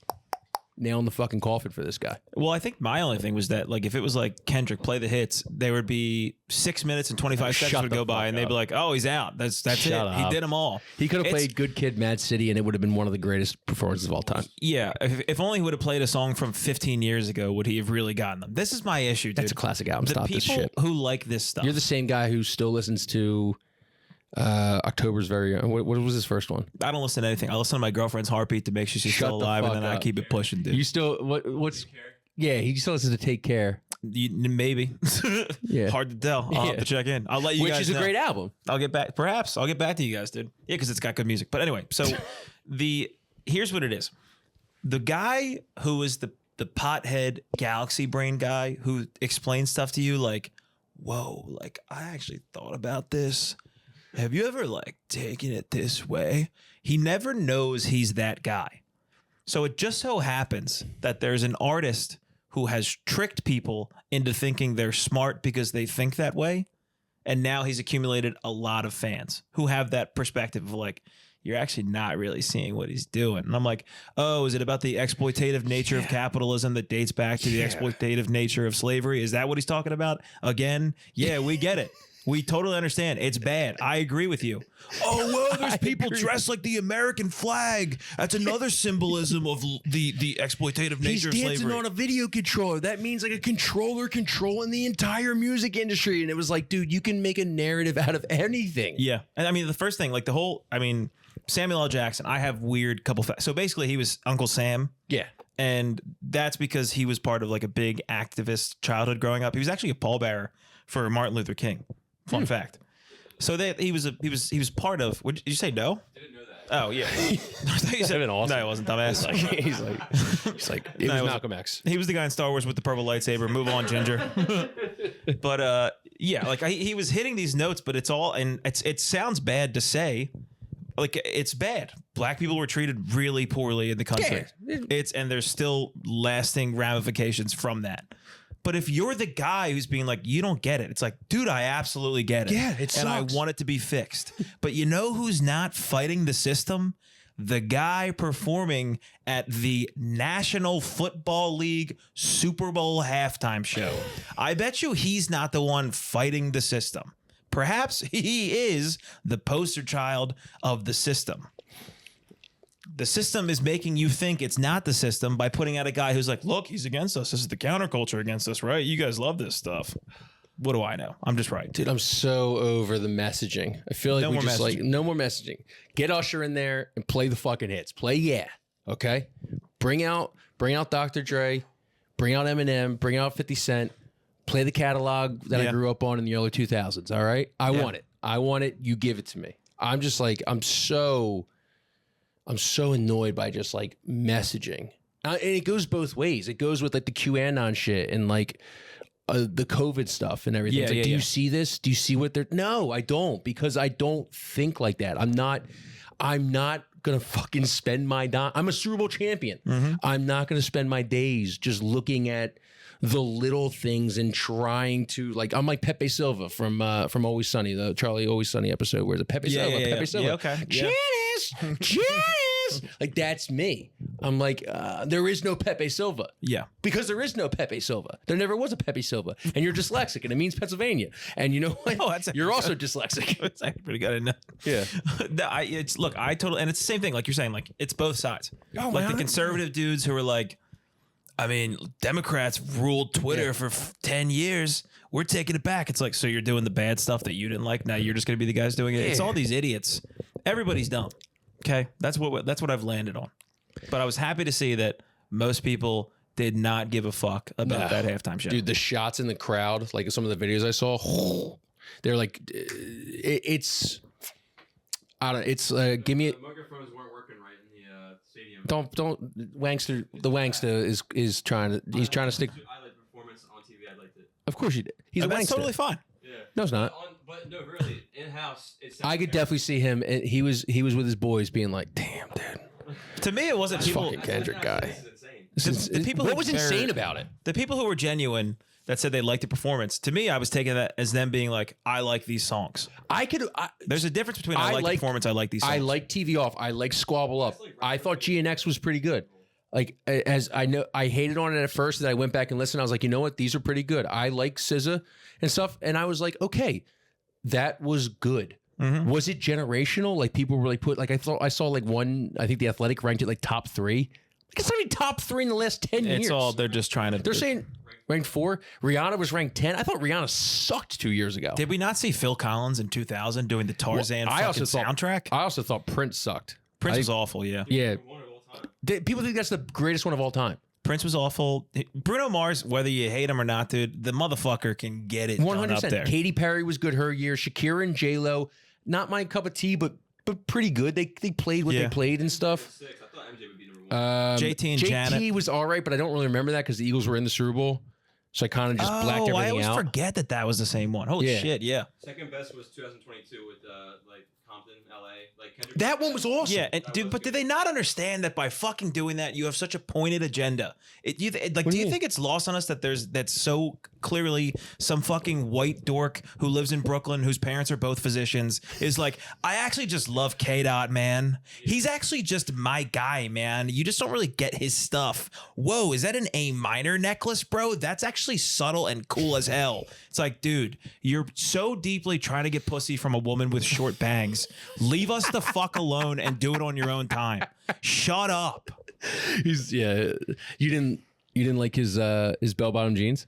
nail in the fucking coffin for this guy. Well, I think my only thing was that, like, if it was like Kendrick play the hits, there would be 6 minutes and 25 seconds would go by, and they'd be like, "Oh, he's out. That's Shut it. up. He did them all." He could have played Good Kid, Mad City, and it would have been one of the greatest performances of all time. Yeah, if only he would have played a song from 15 years ago, would he have really gotten them? This is my issue, dude. That's a classic album. The Stop people this shit. who like this stuff. You're the same guy who still listens to October's Very Own. What was his first one? I don't listen to anything. I listen to my girlfriend's heartbeat to make sure she's Shut still the alive, and fuck then I up. keep it pushing, dude. You still what's yeah? He still listens to Take Care, Maybe. Yeah. Hard to tell. I'll have to check in. I'll let you which guys is a know. great album. I'll get back. Perhaps I'll get back to you guys, dude. Yeah, because it's got good music. But anyway, so here's what it is. The guy who is the pothead galaxy brain guy who explains stuff to you like, whoa, like I actually thought about this. Have you ever like taken it this way? He never knows he's that guy. So it just so happens that there's an artist who has tricked people into thinking they're smart because they think that way. And now he's accumulated a lot of fans who have that perspective of like, you're actually not really seeing what he's doing. And I'm like, oh, is it about the exploitative nature of capitalism that dates back to the exploitative nature of slavery? Is that what he's talking about? Again? Yeah, we get it. We totally understand. It's bad. I agree with you. Oh, well, there's people dressed like the American flag. That's another symbolism of the exploitative nature of slavery. He's dancing on a video controller. That means like a controller controlling the entire music industry. And it was like, dude, you can make a narrative out of anything. Yeah. And I mean, the first thing, like the whole, I mean, Samuel L. Jackson, I have weird couple facts. So basically he was Uncle Sam. Yeah. And that's because he was part of like a big activist childhood growing up. He was actually a pallbearer for Martin Luther King. Fun fact. So that he was part of. Did you say no? I didn't know that. Oh yeah. I thought you said been awesome. No, it wasn't dumbass. He's like, it was Malcolm X. He was the guy in Star Wars with the purple lightsaber. Move on, Ginger. But yeah, like he was hitting these notes, but it's all, and it sounds bad to say. Like it's bad. Black people were treated really poorly in the country. Yeah. And there's still lasting ramifications from that. But if you're the guy who's being like, you don't get it, it's like, dude, I absolutely get it. Yeah, it sucks. And I want it to be fixed. But you know who's not fighting the system? The guy performing at the National Football League Super Bowl halftime show. I bet you he's not the one fighting the system. Perhaps he is the poster child of the system. The system is making you think it's not the system by putting out a guy who's like, look, he's against us. This is the counterculture against us, right? You guys love this stuff. What do I know? I'm just right. Dude, I'm so over the messaging. I feel like No we more just like, messaging. no more messaging. Get Usher in there and play the fucking hits. Play Yeah. Okay? Bring out Dr. Dre. Bring out Eminem. Bring out 50 Cent. Play the catalog that I grew up on in the early 2000s. All right? I want it. I want it. You give it to me. I'm just like, I'm so annoyed by just like messaging. And it goes both ways. It goes with like the QAnon shit and like the COVID stuff and everything. It's like, do you see this? Do you see what they're? No, I don't, because I don't think like that. I'm not gonna fucking spend my I'm a Super Bowl champion. I'm not gonna spend my days just looking at the little things and trying to, like, I'm like Pepe Silva from Always Sunny, the Charlie Always Sunny episode where the Pepe Silva, Pepe Silva. Yeah, okay. Yeah. Janice, like that's me. I'm like, there is no Pepe Silva. Yeah. Because there is no Pepe Silva. There never was a Pepe Silva. And you're dyslexic and it means Pennsylvania. And you know what? Oh, that's you're also dyslexic. It's actually pretty good. I know. Yeah. No, I totally, and it's the same thing. Like you're saying, like it's both sides. Oh, like man. the conservative dudes who are like, I mean, Democrats ruled Twitter for 10 years. We're taking it back. It's like, so you're doing the bad stuff that you didn't like. Now you're just going to be the guys doing it. It's all these idiots. Everybody's dumb. Okay. That's what I've landed on. But I was happy to see that most people did not give a fuck about that halftime show. Dude, the shots in the crowd, like some of the videos I saw, they're like, it's, I don't know. It's, give me The microphones weren't working right in the stadium. don't Wankster. The Wankster is trying to. He's trying to stick. I liked the performance on TV. I liked it. Of course you did. He's a that's Wankster. totally fine. Yeah. No, it's not. But no, really, in house, it's. I could definitely see him. And he was with his boys, being like, "Damn, dude, To me, it wasn't this people. fucking Kendrick guy." This is insane. This is- people what who was care- insane about it? The people who were genuine that said they liked the performance, to me, I was taking that as them being like, I like these songs. There's a difference between I like the performance, I like these songs. I like TV Off. I like Squabble Up. I thought GNX was pretty good. Like, as I know, I hated on it at first. That I went back and listened. I was like, you know what? These are pretty good. I like SZA and stuff. And I was like, okay, that was good. Mm-hmm. Was it generational? Like people really put like I saw like one. I think the Athletic ranked it like top 3. Like it's not even top 3 in the last 10 years. It's all they're just trying to. They're saying ranked 4. Rihanna was ranked 10. I thought Rihanna sucked 2 years ago. Did we not see Phil Collins in 2000 doing the Tarzan soundtrack? I also thought Prince sucked. Prince was awful. Yeah. Yeah. One of all time. People think that's the greatest one of all time. Prince was awful. Bruno Mars, whether you hate him or not, dude, the motherfucker can get it done up there. Katy Perry was good her year. Shakira and J-Lo, not my cup of tea, but pretty good. They played what they played and stuff. 6. I thought MJ would be number 1. JT and Janet. JT was all right, but I don't really remember that because the Eagles were in the Super Bowl. So I kind of just blacked everything out. I always forget that was the same one. Holy shit, yeah. Second best was 2022 with like Compton, LA. Like Kendrick. That one was awesome. Yeah, and dude, but did they not understand that by fucking doing that, you have such a pointed agenda? Do you think it's lost on us that that's so clearly some fucking white dork who lives in Brooklyn whose parents are both physicians is like, I actually just love K-Dot, man. He's actually just my guy, man. You just don't really get his stuff. Whoa, is that an A minor necklace, bro? That's actually subtle and cool as hell. It's like, dude, you're so deeply trying to get pussy from a woman with short bangs. Leave us the fuck alone and do it on your own time. Shut up. You didn't like his bell-bottom jeans?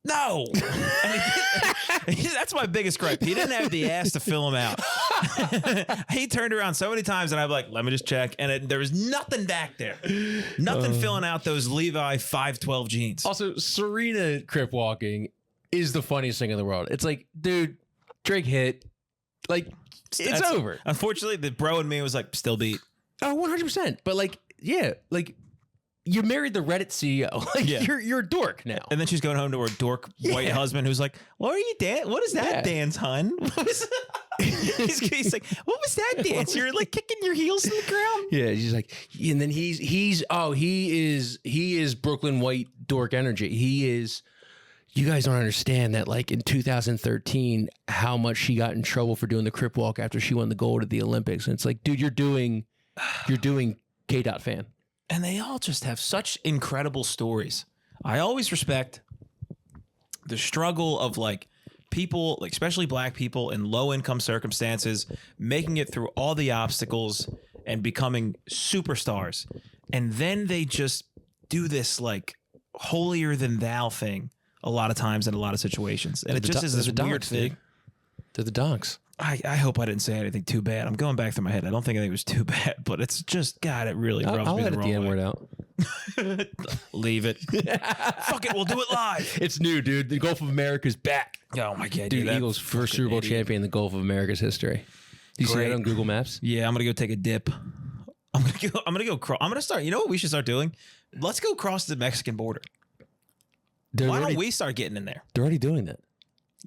No. I mean, that's my biggest gripe. He didn't have the ass to fill him out. He turned around so many times and I'm like, let me just check. And there was nothing back there. Nothing filling out those Levi 512 jeans. Also, Serena crip walking is the funniest thing in the world. It's like, dude, Drake hit. Like, it's over. Unfortunately, the bro in me was like, still beat. Oh, 100%. But like, yeah, like you married the Reddit CEO. Like you're a dork now. And then she's going home to her dork white husband who's like, what are you what is that dance, hun? What was he's like, what was that dance? You're like kicking your heels in the ground? Yeah, she's like, and then he is Brooklyn white dork energy. He is. You guys don't understand that, like in 2013, how much she got in trouble for doing the crip walk after she won the gold at the Olympics. And it's like, dude, you're doing K-Dot fan. And they all just have such incredible stories. I always respect the struggle of like people, like especially black people in low income circumstances, making it through all the obstacles and becoming superstars. And then they just do this like holier than thou thing a lot of times in a lot of situations. And it just is this weird thing. They're the donks. I hope I didn't say anything too bad. I'm going back through my head. I don't think anything was too bad, but it's just, God, it really rubs me the wrong way. I'll edit the N-word out. Leave it. Fuck it, we'll do it live. It's new, dude. The Gulf of America's back. Oh my God, dude! Eagles first Super Bowl champion in the Gulf of America's history. Do you see that on Google Maps? Yeah, I'm gonna go take a dip. I'm gonna start. You know what we should start doing? Let's go cross the Mexican border. Why don't we start getting in there? They're already doing that.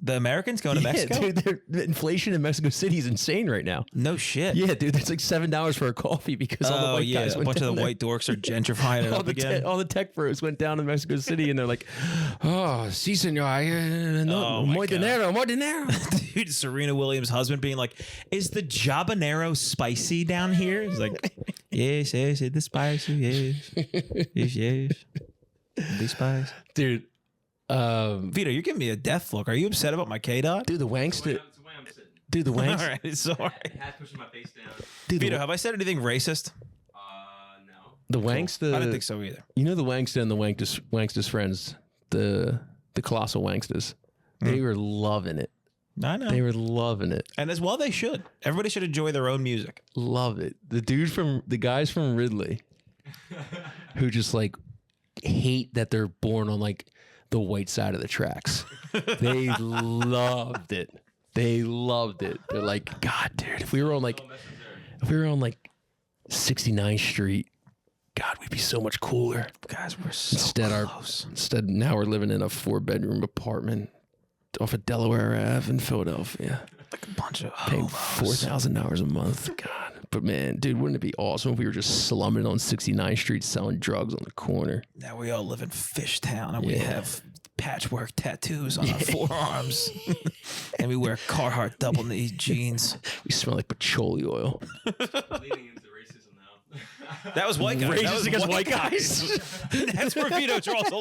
The Americans going to Mexico? Dude, the inflation in Mexico City is insane right now. No shit. Yeah, dude, it's like $7 for a coffee because all the white guys went a bunch of the there. White dorks are gentrifying it up again. All the tech bros went down to Mexico City and they're like, oh, sí, señor. No, more dinero. Dude, Serena Williams' husband being like, is the jabanero spicy down here? He's like, yes, the spicy, yes. The spice. Dude. Vito, you're giving me a death look. Are you upset about my K-Dot? Dude, the wanks. It's the way I'm sitting. Dude, the wanks. All right, it's all right. Hat pushing my face down. Dude, Vito, have I said anything racist? No. The wanks. I didn't think so either. You know the wankster and the wanksters friends, the colossal wanksters. They were loving it. I know. They were loving it. And as well they should. Everybody should enjoy their own music. Love it. The guys from Ridley who just like hate that they're born on like the white side of the tracks. They loved it. They're like, God, dude, if we were on like 69th Street, God, we'd be so much cooler. Guys, we're so close. Instead, now we're living in a 4-bedroom apartment off of Delaware Ave in Philadelphia. Like a bunch of paying $4,000 a month. God. But man, dude, wouldn't it be awesome if we were just slumming on 69th Street selling drugs on the corner? Now we all live in Fishtown and we have patchwork tattoos on our forearms. And we wear Carhartt double knee jeans. We smell like patchouli oil. Leaning into racism now. That was white guys. That Rages was against white guys. That's where Vito draws the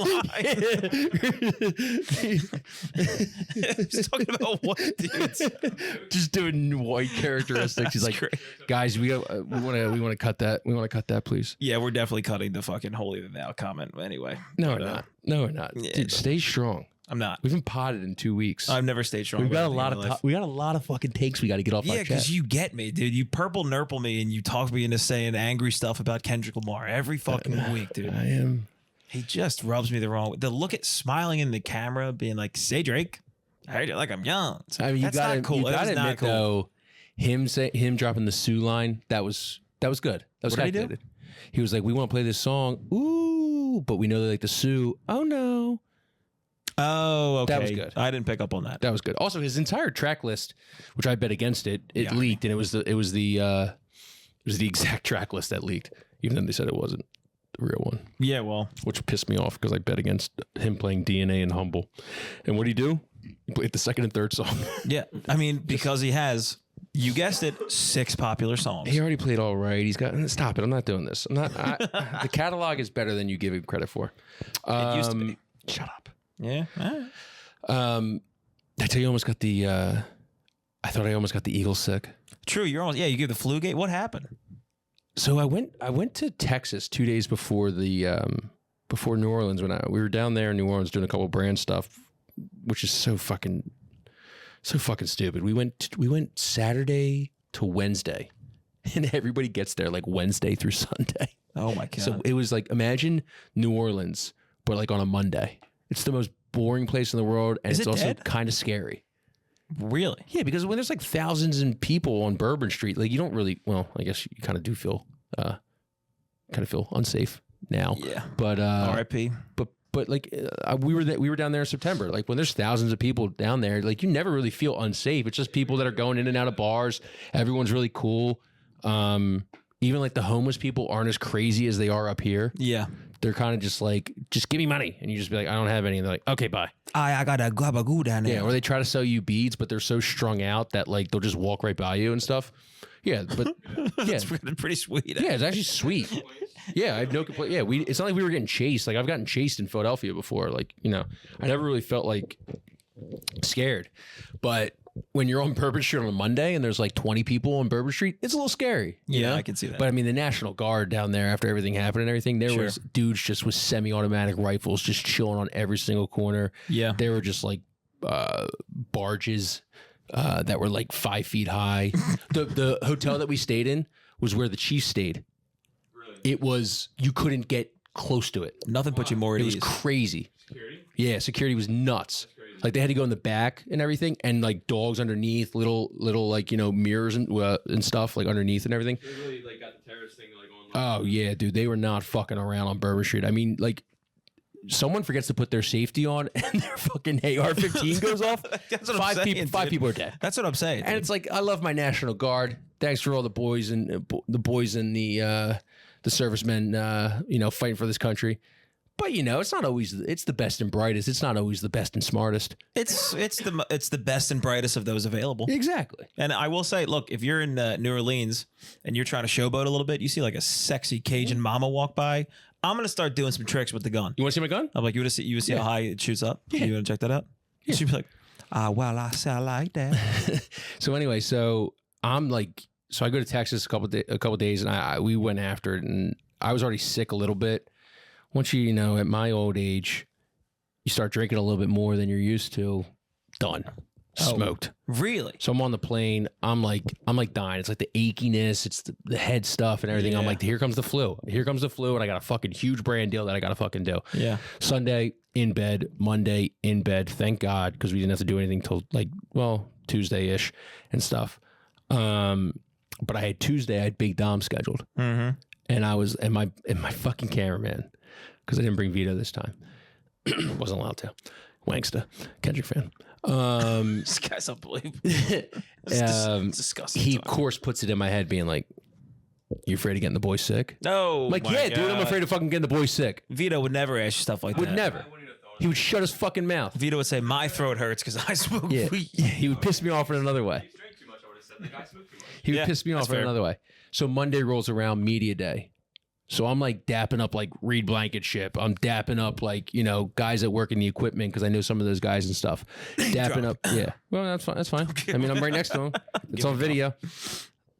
line. He's talking about white dudes. Just doing white characteristics. He's like, guys, we want to cut that. We want to cut that, please. Yeah, we're definitely cutting the fucking holier than thou comment. Anyway, No, we're not. No, we're not. Yeah, Dude, stay strong. I'm not. We haven't potted in 2 weeks. I've never stayed strong. We've got a lot of we got a lot of fucking takes we got to get off our Yeah, chest. because you get me, dude. You purple nurple me and you talk me into saying angry stuff about Kendrick Lamar every fucking week, dude. I am. He just rubs me the wrong way. The look at smiling in the camera, being like, "Say Drake, I heard you like I'm young." It's like, I mean, that's not cool. You That gotta was not admit cool. though, him dropping the Sue line, that was good. That was What did he do? calculated. He was like, "We want to play this song, ooh, but we know they like the Sue. Oh no." Oh, okay. That was good. I didn't pick up on that. That was good. Also, his entire track list, which I bet against it, Yeah. leaked, and it was the exact track list that leaked, even though they said it wasn't the real one, Yeah, well, which pissed me off because I bet against him playing DNA and Humble. And what did he do? He played the second and third song. yeah. I mean, because he has, you guessed it, 6 popular songs. He already played all right. He's got. Stop it! I'm not doing this. I'm not. The catalog is better than you give him credit for. It used to be. Shut up. Yeah. All right. I tell you, I almost got the. I thought I almost got the Eagles sick. True. You're almost. Yeah. You give the flu gate. What happened? So I went to Texas 2 days before before New Orleans when we were down there in New Orleans doing a couple of brand stuff, which is so fucking stupid. We went Saturday to Wednesday, and everybody gets there like Wednesday through Sunday. Oh my god. So it was like, imagine New Orleans, but like on a Monday. It's the most boring place in the world, and Is it's it also dead? kind of scary. Really? Yeah, because when there's like thousands of people on Bourbon Street, like you don't really. Well, I guess you kind of do feel, unsafe now. Yeah. But R.I.P. but like we were down there in September. Like when there's thousands of people down there, like you never really feel unsafe. It's just people that are going in and out of bars. Everyone's really cool. Even like the homeless people aren't as crazy as they are up here. Yeah. They're kind of just like, just give me money. And you just be like, I don't have any. And they're like, okay, bye. I got a gabagoo down there. Yeah. Or they try to sell you beads, but they're so strung out that like they'll just walk right by you and stuff. Yeah. But yeah. That's pretty sweet. Yeah, it's actually sweet. Yeah, I have no complaint. Yeah, it's not like we were getting chased. Like I've gotten chased in Philadelphia before. Like, I never really felt like scared. But when you're on Bourbon Street on a Monday and there's like 20 people on Bourbon Street, it's a little scary. you Yeah, know? I can see that. But I mean, the National Guard down there after everything happened and everything, there Sure. was dudes just with semi-automatic rifles just chilling on every single corner. Yeah. They were just like barges that were like 5 feet high. The hotel that we stayed in was where the Chiefs stayed. Really? It was, you couldn't get close to it. Nothing put you more at It was ease. crazy. Security? Yeah, security was nuts. That's crazy. Like they had to go in the back and everything, and like dogs underneath, little like mirrors and stuff like underneath and everything. They really like got the terrorist thing like on. Oh yeah, dude, they were not fucking around on Bourbon Street. I mean, like someone forgets to put their safety on, and their fucking AR-15 goes off. That's what I'm saying, Five dude. people are dead. That's what I'm saying. And it's like, I love my National Guard. Thanks for all the boys and the servicemen, fighting for this country. But it's not always. It's the best and brightest. It's not always the best and smartest. it's the best and brightest of those available. Exactly. And I will say, look, if you're in New Orleans and you're trying to showboat a little bit, you see like a sexy Cajun mama walk by. I'm gonna start doing some tricks with the gun. You want to see my gun? I'm like, you would see how high it shoots up. Yeah. You want to check that out? Yeah. She'd be like, well, I say I like that. So anyway, I'm like, I go to Texas a couple days, and we went after it, and I was already sick a little bit. Once at my old age, you start drinking a little bit more than you're used to. Done. Smoked. Really? So I'm on the plane. I'm like dying. It's like the achiness. It's the head stuff and everything. I'm Yeah. like, here comes the flu. Here comes the flu, and I got a fucking huge brand deal that I got to fucking do. Yeah. Sunday in bed, Monday in bed. Thank God, because we didn't have to do anything till Tuesday-ish and stuff. But I had Tuesday. I had Big Dom scheduled, Mm-hmm. and I was and my fucking cameraman, because I didn't bring Vito this time. Wasn't allowed to. Wanksta, Kendrick fan. This guy's unbelievable. It's disgusting. He of course puts it in my head, being like, "You afraid of getting the boy sick?" No. I'm like, my yeah, dude, I'm God. afraid of fucking getting the boy sick. Vito would never ask you stuff like Would that. never. I wouldn't have thought He would shut his fucking mouth. Vito would say, my throat hurts because I smoke Yeah, weed. he would piss me off in another way. If you drank too much, I would have said the guy smoked too much. He would Yeah, piss me that's off in fair. another way. So Monday rolls around, media day. So I'm like dapping up like Reed Blankenship. I'm dapping up like, you know, guys that work in the equipment because I know some of those guys and stuff. Dapping up. Yeah. Well, that's fine. That's fine. I mean, I'm right next to him. It's on video.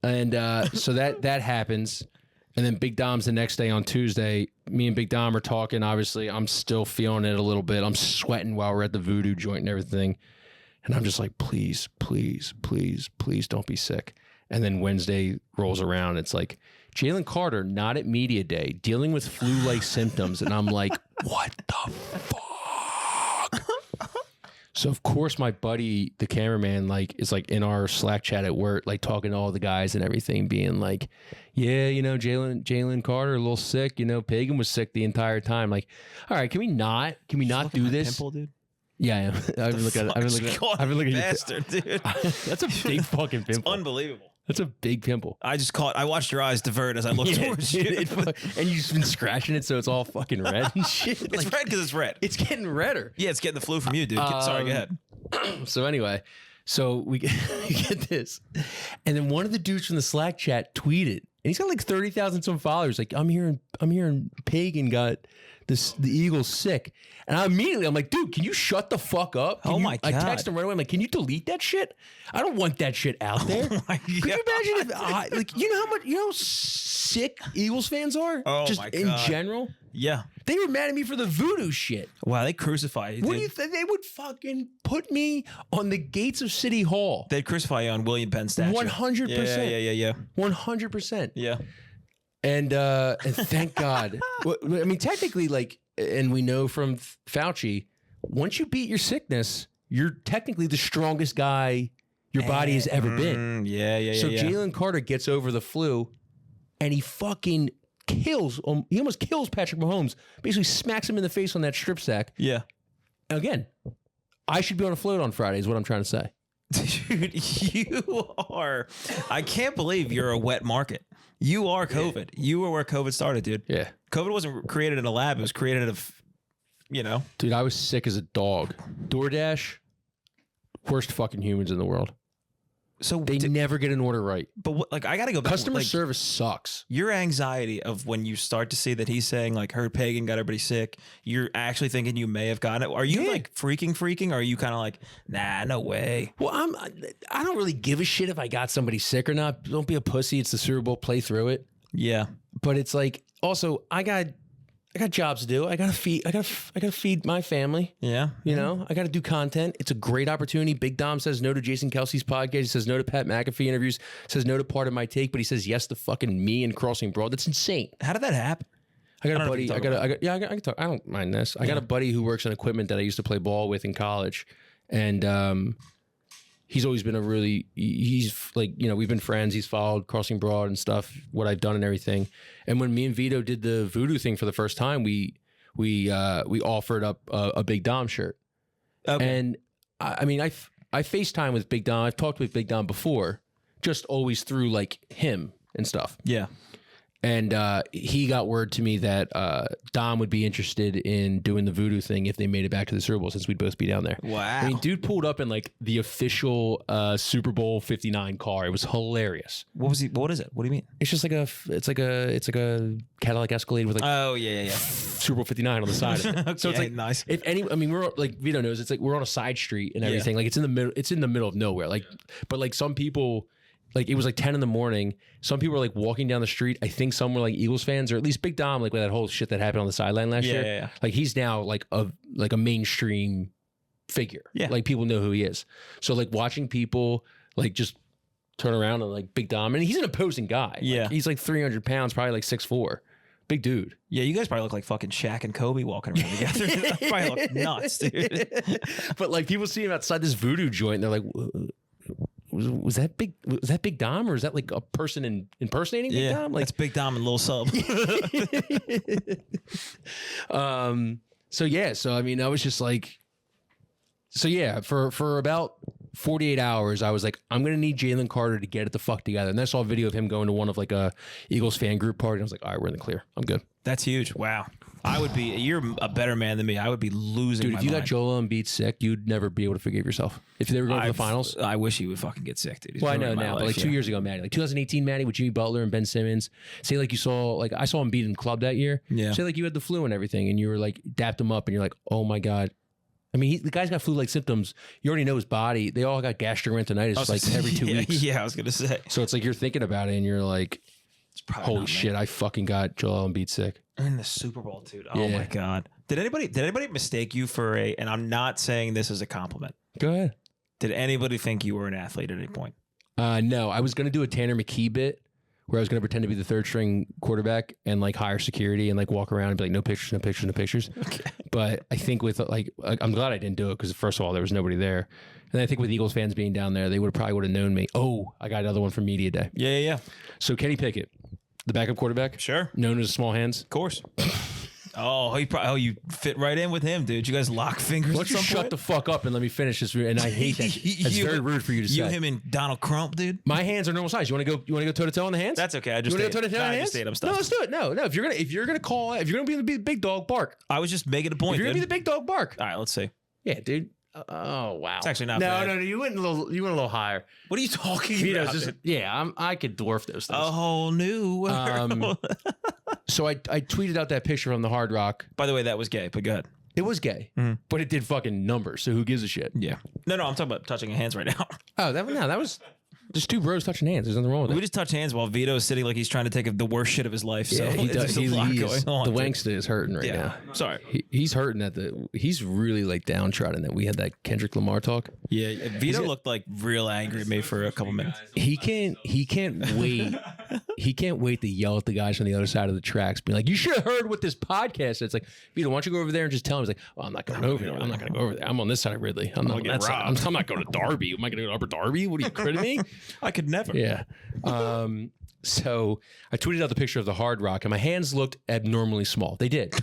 And so that happens. And then Big Dom's the next day on Tuesday. Me and Big Dom are talking. Obviously, I'm still feeling it a little bit. I'm sweating while we're at the voodoo joint and everything. And I'm just like, please, please, please, please don't be sick. And then Wednesday rolls around. It's like, Jalen Carter, not at media day, dealing with flu-like symptoms. And I'm like, what the fuck? So, of course, my buddy, the cameraman, like, is like in our Slack chat at work, like talking to all the guys and everything, being like, yeah, you know, Jalen Carter, a little sick. You know, Pagan was sick the entire time. Like, all right, can we not do this? Pimple, dude. Yeah, I am. I've been looking at bastard, dude. That's a big fucking pimple. It's unbelievable. That's a big pimple. I watched your eyes divert as I looked towards you. And you've just been scratching it so it's all fucking red and shit. It's red because it's red. It's getting redder. Yeah, it's getting the flu from you, dude. Sorry, go ahead. So anyway, we get this. And then one of the dudes from the Slack chat tweeted, and he's got like 30,000 some followers. Like, I'm hearing Pagan got the Eagles sick. And I'm like, dude, can you shut the fuck up? My God. I text him right away. I'm like, can you delete that shit? I don't want that shit out there. Oh my Could you imagine if, you know how sick Eagles fans are? Oh just my God. in general? Yeah. They were mad at me for the voodoo shit. Wow, they crucify you, What dude. do you think? They would fucking put me on the gates of City Hall. They'd crucify you on William Penn statue. 100%. Yeah. 100%. Yeah. And thank God. Well, I mean, technically, like, and we know from Fauci, once you beat your sickness, you're technically the strongest guy your body has ever been. Yeah. So Jalen Carter gets over the flu, and he fucking kills. He almost kills Patrick Mahomes. Basically, smacks him in the face on that strip sack. Yeah. Again, I should be on a float on Friday. Is what I'm trying to say. Dude, you are. I can't believe you're a wet market. You are COVID. Yeah. You were where COVID started, dude. Yeah. COVID wasn't created in a lab. It was created you know. Dude, I was sick as a dog. DoorDash, worst fucking humans in the world. So they never get an order right. But what, like, I got to go back. Customer service sucks. Your anxiety of when you start to see that he's saying like heard Pagan got everybody sick, you're actually thinking you may have gotten it. Are you like freaking? Or are you kind of like, nah, no way? Well, I don't really give a shit if I got somebody sick or not. Don't be a pussy. It's the Super Bowl. Play through it. Yeah. But it's like, also, I got jobs to do. I gotta feed my family. Yeah. You know, I gotta do content. It's a great opportunity. Big Dom says no to Jason Kelsey's podcast. He says no to Pat McAfee interviews. Says no to Part of My Take, but he says yes to fucking me and Crossing Broad. That's insane. How did that happen? I got a buddy. I can talk. I don't mind this. I got a buddy who works in equipment that I used to play ball with in college, and he's always been he's like, you know, we've been friends. He's followed Crossing Broad and stuff, what I've done and everything. And when me and Vito did the voodoo thing for the first time, we offered up a Big Dom shirt. Okay. And I mean, I FaceTime with Big Dom. I've talked with Big Dom before, just always through like him and stuff. Yeah. And he got word to me that Dom would be interested in doing the voodoo thing if they made it back to the Super Bowl, since we'd both be down there. Wow. I mean, dude pulled up in like the official Super Bowl 59 car. It was hilarious. What is it? What do you mean? It's just like a Cadillac Escalade with like Super Bowl 59 on the side of it. Okay, So it's like nice. We're like, Vito knows, it's like we're on a side street and everything. Like it's in the middle of nowhere. Like, but like some people, like it was like 10 in the morning. Some people were like walking down the street. I think some were like Eagles fans, or at least Big Dom, like with that whole shit that happened on the sideline last year. Yeah. Like he's now like a mainstream figure. Yeah. Like people know who he is. So like watching people like just turn around and like Big Dom, and he's an opposing guy. Yeah. Like, he's like 300 pounds, probably like 6'4". Big dude. Yeah, you guys probably look like fucking Shaq and Kobe walking around together. That probably look nuts, dude. But like people see him outside this voodoo joint, and they're like, was that Big Dom, or is that like a person impersonating Big Dom? Like, that's Big Dom and Lil Sub. So I mean, I was just like, for about 48 hours, I was like, I'm gonna need Jalen Carter to get it the fuck together. And then I saw a video of him going to one of like a Eagles fan group party. And I was like, all right, we're in the clear. I'm good. That's huge. Wow. I would be. You're a better man than me. I would be losing. Dude, my if you mind. got Joel Embiid sick, you'd never be able to forgive yourself. If they were going to the finals. I wish he would fucking get sick, dude. He's Well, I know ruining my now, but life, like 2 years ago, Maddie, like 2018, Maddie, with Jimmy Butler and Ben Simmons. Say like you saw, like I saw Embiid in the club that year. Yeah. Say like you had the flu and everything, and you were like dapped him up, and you're like, oh my god. I mean, the guy's got flu-like symptoms. You already know his body. They all got gastroenteritis like every 2 weeks. Yeah, I was gonna say. So it's like you're thinking about it, and you're like, It's probably holy not, shit, man. I fucking got Joel Embiid sick. In the Super Bowl, dude. Oh Yeah. my god. Did anybody mistake you for a? And I'm not saying this as a compliment. Go ahead. Did anybody think you were an athlete at any point? No, I was going to do a Tanner McKee bit where I was going to pretend to be the third string quarterback and like hire security and like walk around and be like, no pictures, no pictures, no pictures. Okay. But I think with like, I'm glad I didn't do it because first of all, there was nobody there. And I think with Eagles fans being down there, they probably would have known me. Oh, I got another one from Media Day. Yeah. So Kenny Pickett, the backup quarterback, Sure. known as Small Hands. Of course. You fit right in with him, dude. You guys lock fingers. Why don't you shut the fuck up and let me finish this? And I hate that. That's very rude for you to say. You, him, and Donald Crump, dude. My hands are normal size. You want to go toe to toe on the hands? That's okay. I You just want to go toe to toe on the hands? No, let's do it. No. If you're gonna be the big dog, bark. I was just making a point. If you're gonna be dude. the big dog, bark. All right, let's see. Yeah, dude. Oh wow. It's actually not No, bad. no. You went a little higher. What are you talking Vito's about? just dude? yeah. I could dwarf those things. A whole new world. So I tweeted out that picture from the Hard Rock. By the way, that was gay, but go ahead. It was gay, but it did fucking numbers. So who gives a shit? Yeah. No, I'm talking about touching hands right now. Oh, that was just two bros touching hands. There's nothing wrong with We that. just touch hands while Vito's sitting like he's trying to take the worst shit of his life. So Yeah, he does. there's a lot going on. The dude. Wanksta is hurting right Yeah. now. Sorry. He's hurting he's really like downtrodden that we had that Kendrick Lamar talk. Yeah. Vito looked like real angry at me for a couple minutes. He can't wait. He can't wait to yell at the guys on the other side of the tracks, being like, "You should have heard what this podcast said." It's like, Vito, why don't you go over there and just tell him? He's like, "Well, I'm not going over there. I'm not going to go over there. I'm on this side of Ridley. I'm not on that side. I'm not going to Darby. Am I going to go to Upper Darby? What are you kidding me?" I could never. Yeah. So I tweeted out the picture of the Hard Rock, and my hands looked abnormally small. They did.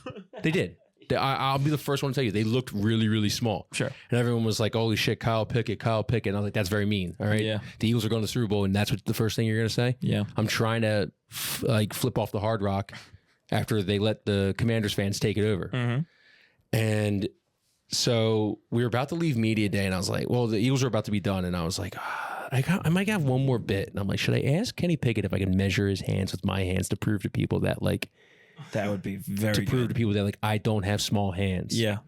They did. I'll be the first one to tell you, they looked really, really small. Sure. And everyone was like, holy shit, Kyle Pickett. And I was like, that's very mean. All right. Yeah. The Eagles are going to the Super Bowl, and that's what the first thing you're going to say? Yeah. I'm trying to flip off the Hard Rock after they let the Commanders fans take it over. Mm-hmm. And so we were about to leave Media Day, and I was like, well, the Eagles are about to be done. And I was like, I might have one more bit. And I'm like, should I ask Kenny Pickett if I can measure his hands with my hands to prove to people that That would be very prove good. to people that I don't have small hands. Yeah.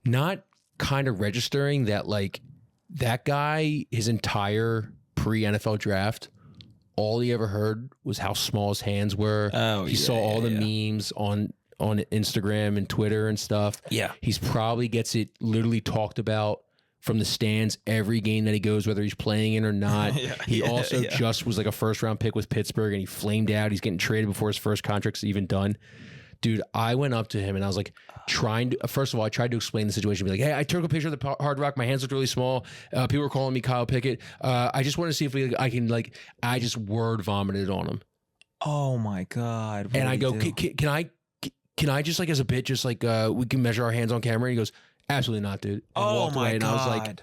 Not kind of registering that that guy, his entire pre-NFL draft, all he ever heard was how small his hands were. Oh, he saw all the memes on Instagram and Twitter and stuff. Yeah. He's probably gets it literally talked about from the stands every game that he goes, whether he's playing in or not. He also just was like a first round pick with Pittsburgh, and he flamed out. He's getting traded before his first contract's even done. Dude, I went up to him and I was like, first of all, I tried to explain the situation. Be like, hey, I took a picture of the Hard Rock. My hands looked really small. People were calling me Kyle Pickett. I just want to see if I can I just word vomited on him. Oh my God. And I go, can I just as a bit, just we can measure our hands on camera? And he goes, absolutely not, dude. And walked away. And I was like,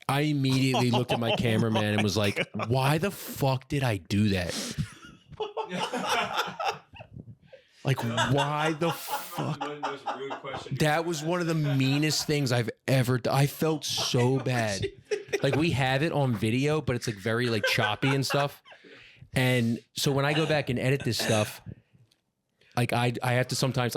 I immediately looked at my cameraman and was like, why the fuck did I do that? Why the fuck? That was one of the meanest things I've ever done. I felt so bad. We have it on video, but it's very choppy and stuff. And so when I go back and edit this stuff, I have to sometimes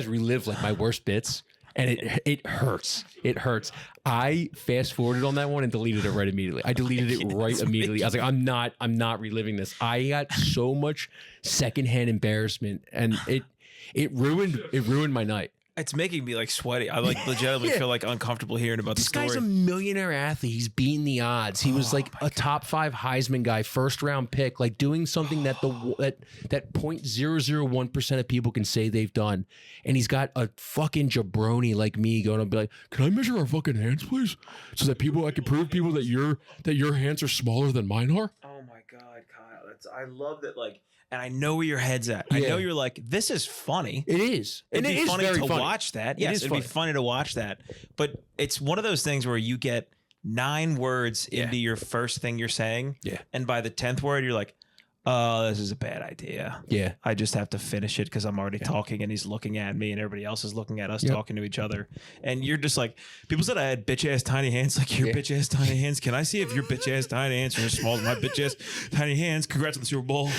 relive my worst bits. And it hurts. It hurts. I fast forwarded on that one and deleted it right immediately. I deleted it right immediately. I was like, I'm not reliving this. I got so much secondhand embarrassment, and it ruined my night. It's making me sweaty. I legitimately feel uncomfortable hearing about This the story. guy's a millionaire athlete. He's beating the odds. He was a top 5 Heisman guy, first round pick, doing something that that 0.001% of people can say they've done. And he's got a fucking jabroni like me going to be like, can I measure our fucking hands, please? So that I can prove people that your hands are smaller than mine are. Oh my God, Kyle. I love that and I know where your head's at. I Yeah. know you're this is funny. It is. It'd And be it is funny very to funny. watch that. It Yes, is it'd funny. be funny to watch that. But it's one of those things where you get 9 words into your first thing you're saying. Yeah. And by the 10th word, you're like, oh, this is a bad idea. Yeah. I just have to finish it because I'm already talking and he's looking at me and everybody else is looking at us talking to each other. And you're just like, people said I had bitch ass tiny hands. Like, your bitch ass tiny hands. Can I see if your bitch ass tiny hands are as small as my bitch ass tiny hands? Congrats on the Super Bowl.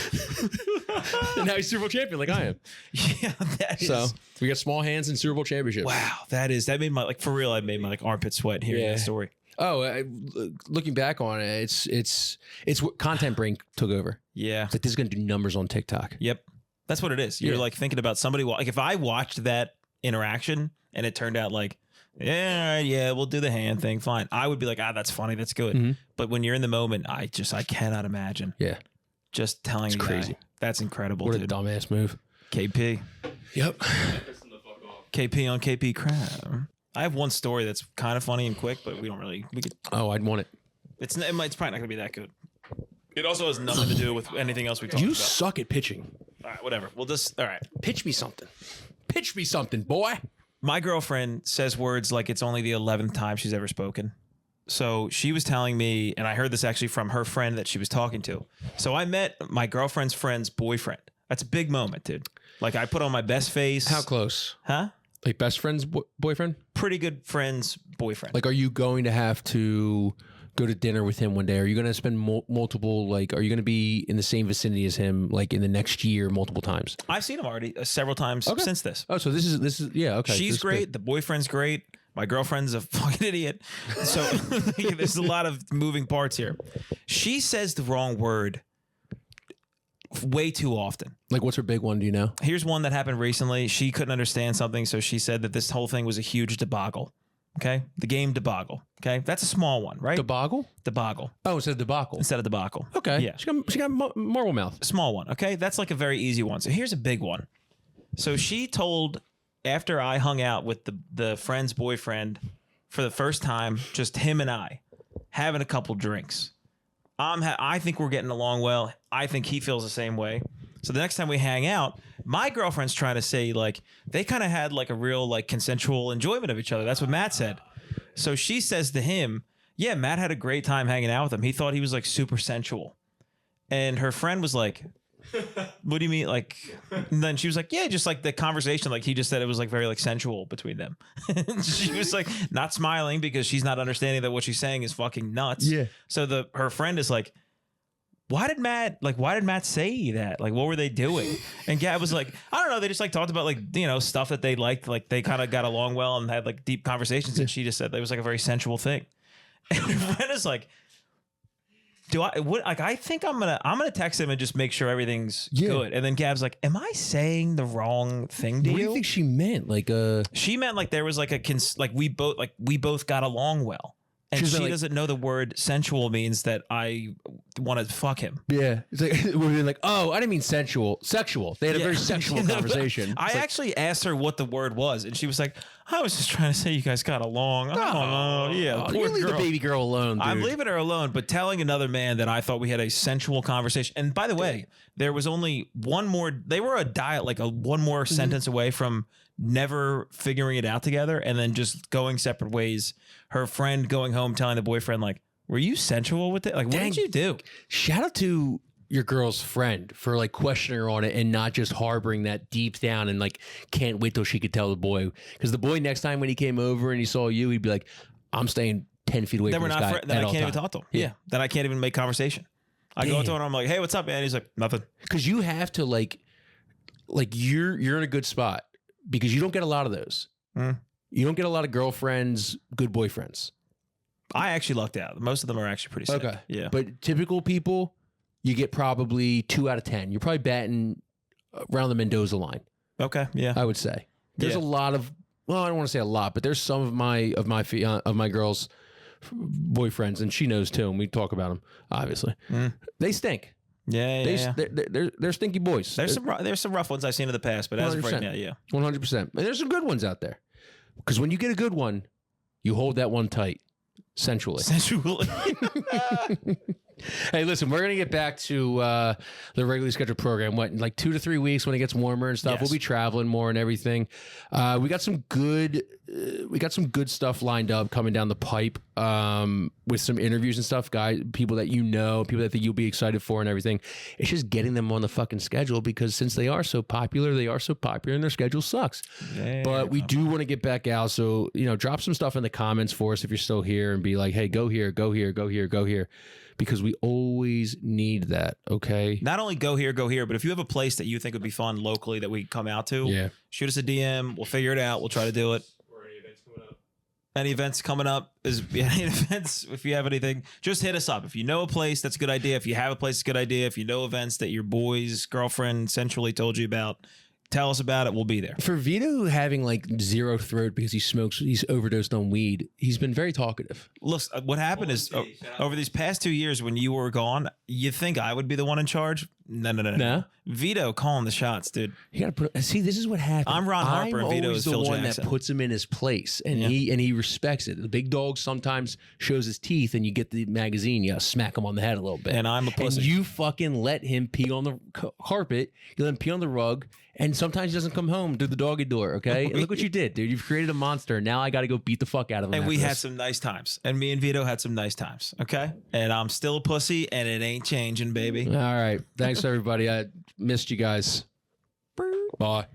And now he's Super Bowl champion like I am. Yeah, that is. So we got small hands in Super Bowl championship. Wow, that made my, like, for real, I made my like armpit sweat hearing that story. Oh, looking back on it, it's what content brain took over. Yeah. It's like, this is going to do numbers on TikTok. Yep. That's what it is. You're Yeah. like thinking about somebody. Like, if I watched that interaction and it turned out like, yeah, we'll do the hand thing. Fine. I would be like, that's funny. That's good. Mhm. But when you're in the moment, I cannot imagine. Yeah. Just telling It's a guy. crazy. That's incredible. What a dude. dumbass move. KP. Yep. Pissing the fuck off. KP on KP crap. I have one story that's kind of funny and quick, but we could. Oh, I'd want it. It's probably not going to be that good. It also has nothing to do with anything else we talked You about. suck at pitching. All right, whatever. All right. Pitch me something. Pitch me something, boy. My girlfriend says words like it's only the 11th time she's ever spoken. So she was telling me, and I heard this actually from her friend that she was talking to. So I met my girlfriend's friend's boyfriend. That's a big moment, dude. Like, I put on my best face. How close? Huh? Like best friend's boyfriend? Pretty good friend's boyfriend. Like, are you going to have to go to dinner with him one day? Are you going to spend multiple, like, are you going to be in the same vicinity as him, like, in the next year multiple times? I've seen him already several times since this. Oh, so this is yeah, okay. She's This is great. good. The boyfriend's great. My girlfriend's a fucking idiot. So there's a lot of moving parts here. She says the wrong word way too often. Like, what's her big one? Do you know? Here's one that happened recently. She couldn't understand something, so she said that this whole thing was a huge debacle. Okay? The game debacle. Okay? That's a small one, right? Debacle? Debacle Oh, it said debacle. instead of debacle. Okay. Yeah. She got marble mouth. Small one, okay? That's like a very easy one. So here's a big one. So she told, after I hung out with the friend's boyfriend for the first time, just him and I, having a couple drinks. I think we're getting along well. I think he feels the same way. So the next time we hang out, my girlfriend's trying to say, like, they kind of had like a real like consensual enjoyment of each other. That's what Matt said. So she says to him, yeah, Matt had a great time hanging out with him. He thought he was like super sensual. And her friend was like, what do you mean? Like, and then she was like, yeah, just like the conversation. Like, he just said it was like very like sensual between them. She was like not smiling because she's not understanding that what she's saying is fucking nuts. Yeah. So her friend is like, why did Matt say that? Like, what were they doing? And Gab was like, I don't know. They just like talked about like, you know, stuff that they liked. Like, they kind of got along well and had like deep conversations. And she just said that it was like a very sensual thing. And her friend is like, I think I'm gonna text him and just make sure everything's good. And then Gab's like, am I saying the wrong thing to you? What do you think she meant? Like, She meant like there was like we both got along well. And she doesn't know the word sensual means that I want to fuck him. yeah. It's like, we're like, oh, I didn't mean sensual. Sexual. They had a very sexual conversation. I actually asked her what the word was, and she was like, I was just trying to say you guys got along. I don't know. Yeah, Oh, poor you leave girl. the baby girl alone, dude. I'm leaving her alone, but telling another man that I thought we had a sensual conversation. And by the way, there was only one more. They were one more sentence away from never figuring it out together, and then just going separate ways. Her friend going home telling the boyfriend, like, were you sensual with it? Like, what did you do? Shout out to your girl's friend for like questioning her on it and not just harboring that deep down and like can't wait till she could tell the boy. Because the boy next time when he came over and he saw you, he'd be like, I'm staying 10 feet away Then from we're this not. guy. Then I at all can't even time. talk to him. Yeah. Then I can't even make conversation. I go to him and I'm like, hey, what's up, man? He's like, nothing. Because you have to like you're in a good spot because you don't get a lot of those. You don't get a lot of girlfriends, good boyfriends. I actually lucked out. Most of them are actually pretty sick. Okay. Yeah. But typical people, you get probably 2 out of 10. You're probably batting around the Mendoza line. Okay. Yeah. I would say. There's a lot of, well, I don't want to say a lot, but there's some of my girls' boyfriends, and she knows too, and we talk about them, obviously. They stink. Yeah. They're stinky boys. There's some rough ones I've seen in the past, but as of right 100%. now, yeah. 100%. And there's some good ones out there. Because when you get a good one, you hold that one tight. Sensually. Hey, listen, we're going to get back to the regularly scheduled program. What, in like 2 to 3 weeks when it gets warmer and stuff, Yes. we'll be traveling more and everything. We got some good stuff lined up coming down the pipe. with some interviews and stuff, guys, people that you know, people that think you'll be excited for and everything. It's just getting them on the fucking schedule because since they are so popular and their schedule sucks. Yeah, but we do want to get back out. So, drop some stuff in the comments for us if you're still here and be like, hey, go here, go here, go here, go here. Because we always need that, okay? Not only go here, but if you have a place that you think would be fun locally that we come out to, shoot us a DM. We'll figure it out. We'll try to do it. Or any events coming up. Any events coming up? Any events? If you have anything, just hit us up. If you know a place, that's a good idea. If you have a place, it's a good idea. If you know events that your boy's girlfriend centrally told you about, tell us about it. We'll be there. For Vito having like zero throat because he's overdosed on weed, he's been very talkative. Look, what happened is over these past 2 years when you were gone, you think I would be the one in charge? No. Vito calling the shots, dude. You gotta put. See, this is what happens. I'm Ron Harper and Vito is the Phil one Jackson. that puts him in his place, and he respects it. The big dog sometimes shows his teeth, and you get the magazine, you smack him on the head a little bit. And I'm a pussy. And you fucking let him pee on the carpet. You let him pee on the rug. And sometimes he doesn't come home through the doggy door, okay? And look what you did, dude. You've created a monster. Now I got to go beat the fuck out of him. And we had some nice times. And me and Vito had some nice times, okay? And I'm still a pussy, and it ain't changing, baby. All right. Thanks, everybody. I missed you guys. Bye.